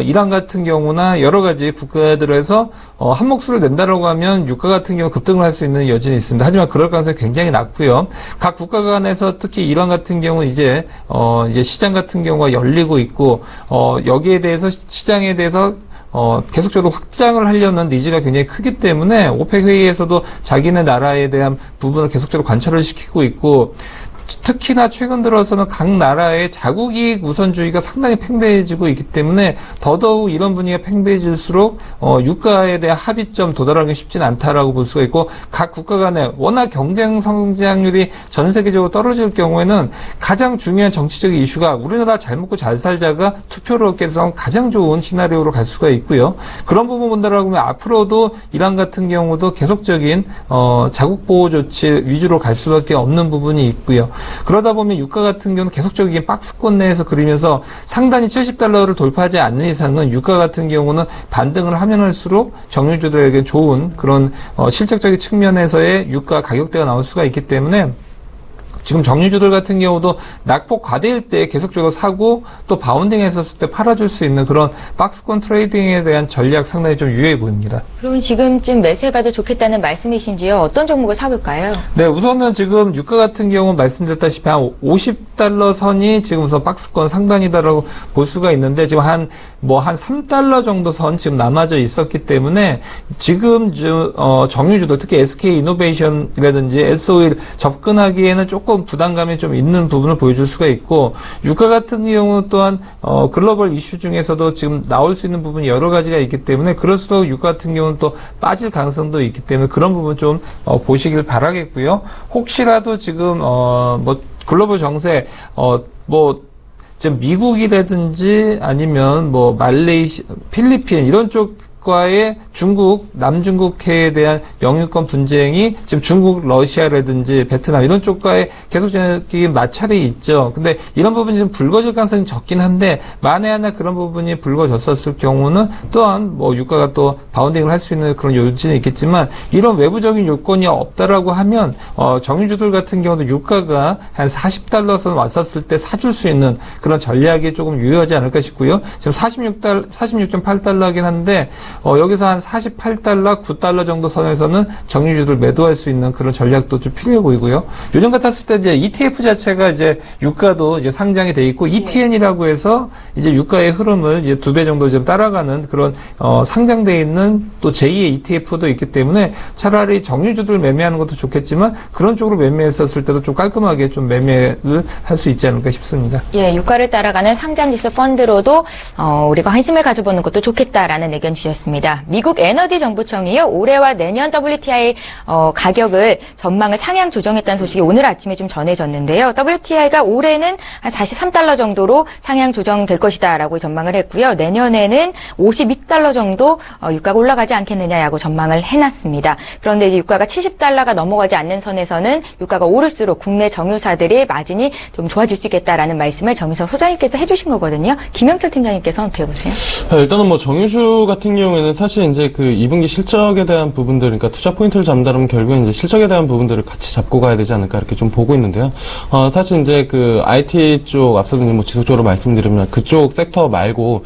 이란 같은 경우나 여러 가지 국가들에서 한 몫을 낸다라고 하면 유가 같은 경우 급등을 할 수 있는 여지는 있습니다. 하지만 그럴 가능성이 굉장히 낮고요. 각 국가 간에서 특히 이란 같은 경우 이제 시장 같은 경우가 열리고 있고 여기에 대해서 시장에 대해서 계속적으로 확장을 하려는 니즈가 굉장히 크기 때문에 오펙 회의에서도 자기네 나라에 대한 부분을 계속적으로 관철을 시키고 있고 특히나 최근 들어서는 각 나라의 자국이익 우선주의가 상당히 팽배해지고 있기 때문에 더더욱 이런 분위기가 팽배해질수록 유가에 대한 합의점 도달하기 쉽지는 않다라고 볼 수가 있고 각 국가 간에 워낙 경쟁 성장률이 전 세계적으로 떨어질 경우에는 가장 중요한 정치적인 이슈가 우리나라 잘 먹고 잘 살자가 투표를 얻게 해서 가장 좋은 시나리오로 갈 수가 있고요. 그런 부분 본다라고 하면 앞으로도 이란 같은 경우도 계속적인 자국 보호 조치 위주로 갈 수밖에 없는 부분이 있고요. 그러다 보면 유가 같은 경우는 계속적인 박스권 내에서 그리면서 상단이 $70를 돌파하지 않는 이상은 유가 같은 경우는 반등을 하면 할수록 정유주들에게 좋은 그런 실적적인 측면에서의 유가 가격대가 나올 수가 있기 때문에 지금 정유주들 같은 경우도 낙폭 과대일 때 계속적으로 사고 또 바운딩 했었을 때 팔아줄 수 있는 그런 박스권 트레이딩에 대한 전략 상당히 좀 유효해 보입니다. 그러면 지금쯤 매수해봐도 좋겠다는 말씀이신지요? 어떤 종목을 사볼까요? 네, 우선은 지금 유가 같은 경우 말씀드렸다시피 한 $50 선이 지금 우선 박스권 상단이다라고 볼 수가 있는데 지금 한 $3 정도 선 지금 남아져 있었기 때문에 지금 정유주도 특히 SK 이노베이션이라든지 S-오일 접근하기에는 조금 부담감이 좀 있는 부분을 보여줄 수가 있고 유가 같은 경우 또한 글로벌 이슈 중에서도 지금 나올 수 있는 부분이 여러 가지가 있기 때문에 그럴수록 유가 같은 경우는 또 빠질 가능성도 있기 때문에 그런 부분 좀 보시길 바라겠고요. 혹시라도 지금 글로벌 정세 지금 미국이라든지 아니면 말레이시아, 필리핀 이런 쪽과의 중국, 남중국해에 대한 영유권 분쟁이 지금 중국, 러시아라든지 베트남 이런 쪽과의 계속적인 마찰이 있죠. 근데 이런 부분이 좀 불거질 가능성이 적긴 한데 만에 하나 그런 부분이 불거졌었을 경우는 또한 유가가 또 바운딩을 할 수 있는 그런 요지는 있겠지만 이런 외부적인 요건이 없다라고 하면 정유주들 같은 경우도 유가가 한 $40 선 왔었을 때 사줄 수 있는 그런 전략이 조금 유효하지 않을까 싶고요. 지금 46.8달러긴 한데 여기서 한 48달러, 9달러 정도 선에서는 정유주들 매도할 수 있는 그런 전략도 좀 필요해 보이고요. 요즘 같았을 때 이제 ETF 자체가 이제 유가도 이제 상장이 돼 있고 ETN이라고 해서 이제 유가의 흐름을 이제 2배 정도 좀 따라가는 그런 상장돼 있는 또 제2의 ETF도 있기 때문에 차라리 정유주들 매매하는 것도 좋겠지만 그런 쪽으로 매매했었을 때도 좀 깔끔하게 좀 매매를 할 수 있지 않을까 싶습니다. 예, 유가를 따라가는 상장지수 펀드로도 우리가 관심을 가져보는 것도 좋겠다라는 의견 주셨습니다. 미국 에너지 정보청이요, 올해와 내년 WTI 가격을 전망을 상향 조정했다는 소식이 오늘 아침에 좀 전해졌는데요. WTI가 올해는 한 43달러 정도로 상향 조정될 것이다라고 전망을 했고요. 내년에는 52달러 정도 유가가 올라가지 않겠느냐라고 전망을 해놨습니다. 그런데 이제 유가가 70달러가 넘어가지 않는 선에서는 유가가 오를수록 국내 정유사들의 마진이 좀 좋아질 수 있겠다라는 말씀을 정유사 소장님께서 해주신 거거든요. 김영철 팀장님께서는 어떻게 보세요? 일단은 뭐 정유주 같은 경우에는 사실 이제 그 2분기 실적에 대한 부분들, 그러니까 투자 포인트를 잡는다면 결국엔 이제 실적에 대한 부분들을 같이 잡고 가야 되지 않을까 이렇게 좀 보고 있는데요. 사실 이제 그 IT 쪽 앞서도 뭐 지속적으로 말씀드리면 그쪽 섹터 말고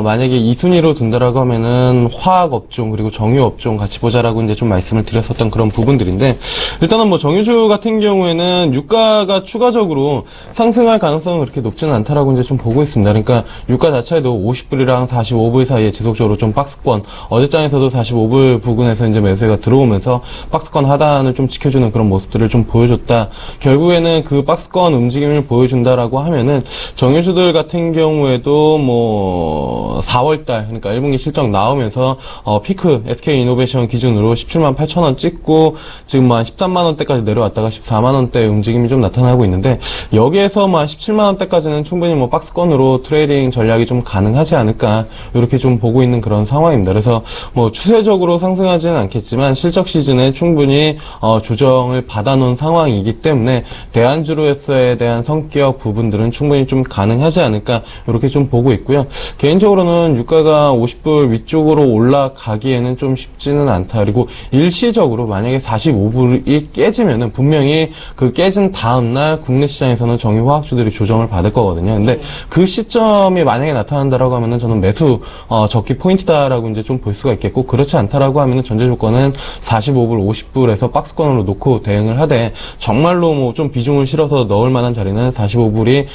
만약에 2순위로 둔다라고 하면은 화학 업종 그리고 정유 업종 같이 보자라고 이제 좀 말씀을 드렸었던 그런 부분들인데, 일단은 뭐 정유주 같은 경우에는 유가가 추가적으로 상승할 가능성은 그렇게 높지는 않다라고 이제 좀 보고 있습니다. 그러니까 유가 자체도 50불이랑 45불 사이에 지속적으로 좀 박스권, 어제장에서도 45불 부근에서 이제 매수가 들어오면서 박스권 하단을 좀 지켜주는 그런 모습들을 좀 보여줬다. 결국에는 그 박스권 움직임을 보여준다라고 하면은 정유주들 같은 경우에도 뭐 4월달, 그러니까 1분기 실적 나오면서 피크 SK이노베이션 기준으로 17만 8천 원 찍고 지금 뭐 한 13만 원대까지 내려왔다가 14만 원대 움직임이 좀 나타나고 있는데, 여기에서 뭐 한 17만 원대까지는 충분히 뭐 박스권으로 트레이딩 전략이 좀 가능하지 않을까 이렇게 좀 보고 있는 그런 상황입니다. 그래서 뭐 추세적으로 상승하지는 않겠지만 실적 시즌에 충분히 조정을 받아놓은 상황이기 때문에 대안주로서에 대한 성격 부분들은 충분히 좀 가능하지 않을까 이렇게 좀 보고 있고요. 개인적으로는 유가가 50불 위쪽으로 올라가기에는 좀 쉽지는 않다. 그리고 일시적으로 만약에 45불이 깨지면은 분명히 그 깨진 다음날 국내 시장에서는 정유화학주들이 조정을 받을 거거든요. 근데 그 시점이 만약에 나타난다라고 하면은 저는 매수 적기 포인트다라고 이제 좀 볼 수가 있겠고, 그렇지 않다라고 하면은 전제 조건은 45불, 50불에서 박스권으로 놓고 대응을 하되, 정말로 뭐 좀 비중을 실어서 넣을 만한 자리는 45불이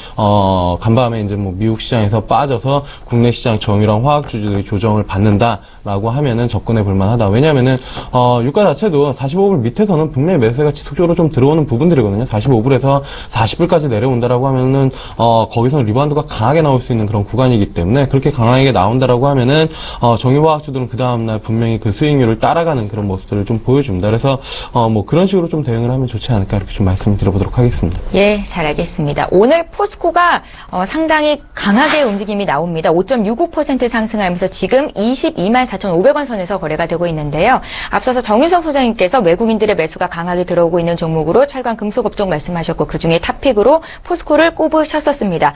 간밤에 이제 뭐 미국 시장에서 빠져서 국내 시장 정유랑 화학주들이 조정을 받는다라고 하면은 접근해 볼 만하다. 왜냐하면은 유가 자체도 45불 밑에서는 분명히 매수가 지속적으로 좀 들어오는 부분들이거든요. 45불에서 40불까지 내려온다라고 하면은 거기서는 리바운드가 강하게 나올 수 있는 그런 구간이기 때문에, 그렇게 강하게 나온다라고 하면은 정유화학주들은 그 다음날 분명히 그 수익률을 따라가는 그런 모습들을 좀 보여줍니다. 그래서 뭐 그런 식으로 좀 대응을 하면 좋지 않을까 이렇게 좀 말씀을 드려보도록 하겠습니다. 예, 잘 알겠습니다. 오늘 포스코가 상당히 강하게 움직임이 나옵니다. 5.65% 상승하면서 지금 22만 4,500원 선에서 거래가 되고 있는데요. 앞서서 정유성 소장님께서 외국인들의 매수가 강하게 들어오고 있는 종목으로 철강 금속업종 말씀하셨고, 그중에 탑픽으로 포스코를 꼽으셨었습니다.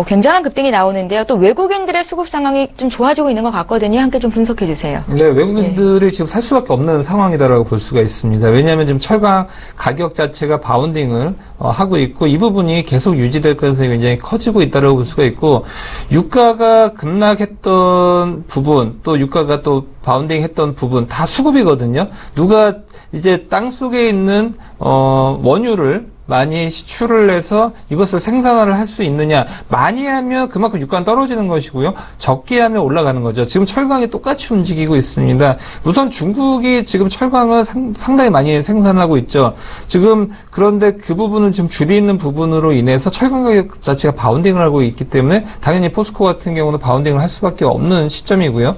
굉장한 급등이 나오는데요. 또 외국인들의 수급 상황이 좀 좋아지고 있는 것 같거든요. 함께 좀 분석해 주세요. 네, 외국인들이 지금 살 수밖에 없는 상황이다라고 볼 수가 있습니다. 왜냐하면 지금 철강 가격 자체가 바운딩을 하고 있고, 이 부분이 계속 유지될 가능성이 굉장히 커지고 있다라고 볼 수가 있고, 유가가 급락했던 부분, 또 유가가 또 바운딩 했던 부분 다 수급이거든요. 누가 이제 땅속에 있는 원유를 많이 시추를 해서 이것을 생산화를 할 수 있느냐. 많이 하면 그만큼 유가는 떨어지는 것이고요. 적게 하면 올라가는 거죠. 지금 철강이 똑같이 움직이고 있습니다. 우선 중국이 지금 철강을 상당히 많이 생산하고 있죠. 지금 그런데 그 부분은 지금 줄이는 부분으로 인해서 철강 가격 자체가 바운딩을 하고 있기 때문에 당연히 포스코 같은 경우는 바운딩을 할 수밖에 없는 시점이고요.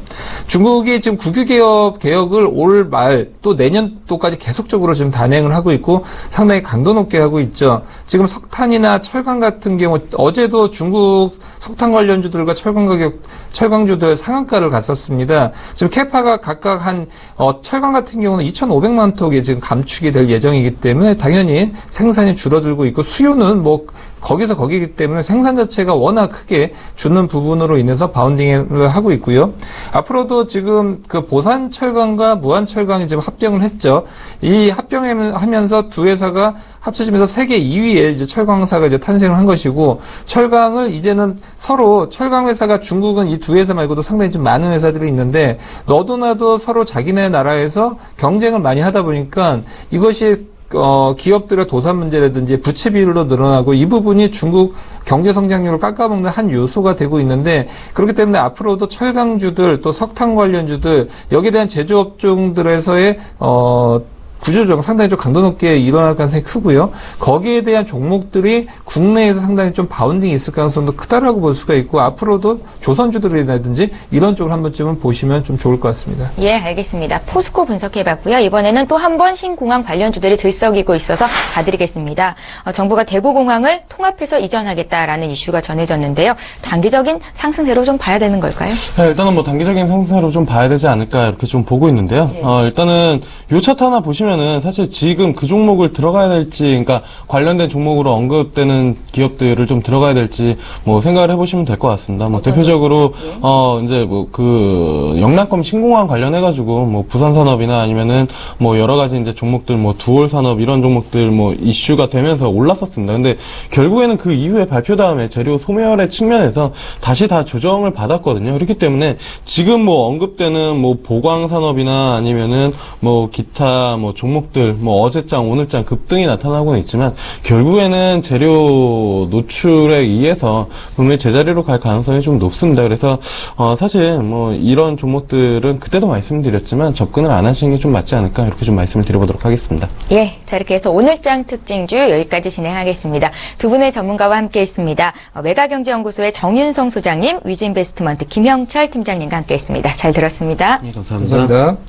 중국이 지금 국유 개혁을 올 말 또 내년도까지 계속적으로 지금 단행을 하고 있고 상당히 강도 높게 하고 있죠. 지금 석탄이나 철강 같은 경우 어제도 중국 석탄 관련주들과 철강주들 상한가를 갔었습니다. 지금 캐파가 각각 철강 같은 경우는 2,500만 톤이 지금 감축이 될 예정이기 때문에 당연히 생산이 줄어들고 있고, 수요는 뭐 거기서 거기이기 때문에 생산 자체가 워낙 크게 주는 부분으로 인해서 바운딩을 하고 있고요. 앞으로도 지금 그 보산철강과 무한철강이 지금 합병을 했죠. 이 합병하면서 두 회사가 합쳐지면서 세계 2위의 이제 철강사가 이제 탄생을 한 것이고, 철강을 이제는 서로 철강 회사가 중국은 이 두 회사 말고도 상당히 좀 많은 회사들이 있는데, 너도 나도 서로 자기네 나라에서 경쟁을 많이 하다 보니까 이것이 기업들의 도산 문제라든지 부채 비율로 늘어나고, 이 부분이 중국 경제 성장률을 깎아먹는 한 요소가 되고 있는데, 그렇기 때문에 앞으로도 철강주들 또 석탄 관련주들 여기에 대한 제조업종들에서의 구조조정 상당히 좀 강도 높게 일어날 가능성이 크고요. 거기에 대한 종목들이 국내에서 상당히 좀 바운딩이 있을 가능성도 크다라고 볼 수가 있고, 앞으로도 조선주들이라든지 이런 쪽을 한 번쯤은 보시면 좀 좋을 것 같습니다. 예, 알겠습니다. 포스코 분석해봤고요. 이번에는 또 한 번 신공항 관련주들이 들썩이고 있어서 봐드리겠습니다. 정부가 대구공항을 통합해서 이전하겠다라는 이슈가 전해졌는데요. 단기적인 상승세로 좀 봐야 되는 걸까요? 네, 일단은 뭐 단기적인 상승세로 좀 봐야 되지 않을까 이렇게 좀 보고 있는데요. 일단은 요 차트 하나 보시면은 사실 지금 그 종목을 들어가야 될지, 그러니까 관련된 종목으로 언급되는 기업들을 좀 들어가야 될지 뭐 생각을 해보시면 될 것 같습니다. 뭐 대표적으로 이제 뭐 그 영남권 신공항 관련해가지고 뭐 부산산업이나 아니면은 뭐 여러 가지 이제 종목들 뭐 두올산업 이런 종목들 뭐 이슈가 되면서 올랐었습니다. 근데 결국에는 그 이후에 발표 다음에 재료 소멸의 측면에서 다시 다 조정을 받았거든요. 그렇기 때문에 지금 뭐 언급되는 뭐 보광산업이나 아니면은 뭐 기타 뭐 종목들 뭐 어제장 오늘장 급등이 나타나고는 있지만, 결국에는 재료 노출에 의해서 분명히 제자리로 갈 가능성이 좀 높습니다. 그래서 사실 뭐 이런 종목들은 그때도 말씀드렸지만 접근을 안 하시는 게 좀 맞지 않을까, 이렇게 좀 말씀을 드려보도록 하겠습니다. 예, 자 이렇게 해서 오늘장 특징주 여기까지 진행하겠습니다. 두 분의 전문가와 함께했습니다. 메가경제연구소의 정윤성 소장님, 위즈인베스트먼트 김형철 팀장님과 함께했습니다. 잘 들었습니다. 네, 감사합니다. 감사합니다.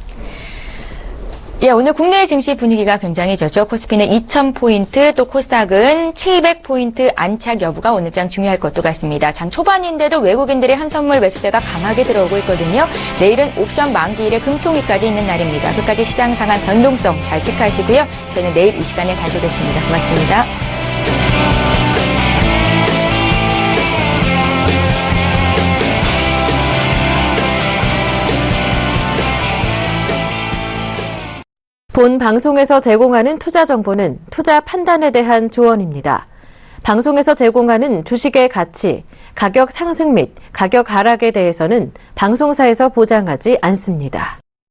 예, 오늘 국내 증시 분위기가 굉장히 좋죠. 코스피는 2,000포인트, 또 코스닥은 700포인트 안착 여부가 오늘장 중요할 것도 같습니다. 장 초반인데도 외국인들의 현선물 매수세가 강하게 들어오고 있거든요. 내일은 옵션 만기일에 금통위까지 있는 날입니다. 끝까지 시장 상한 변동성 잘 체크하시고요. 저희는 내일 이 시간에 다시 오겠습니다. 고맙습니다. 본 방송에서 제공하는 투자 정보는 투자 판단에 대한 조언입니다. 방송에서 제공하는 주식의 가치, 가격 상승 및 가격 하락에 대해서는 방송사에서 보장하지 않습니다.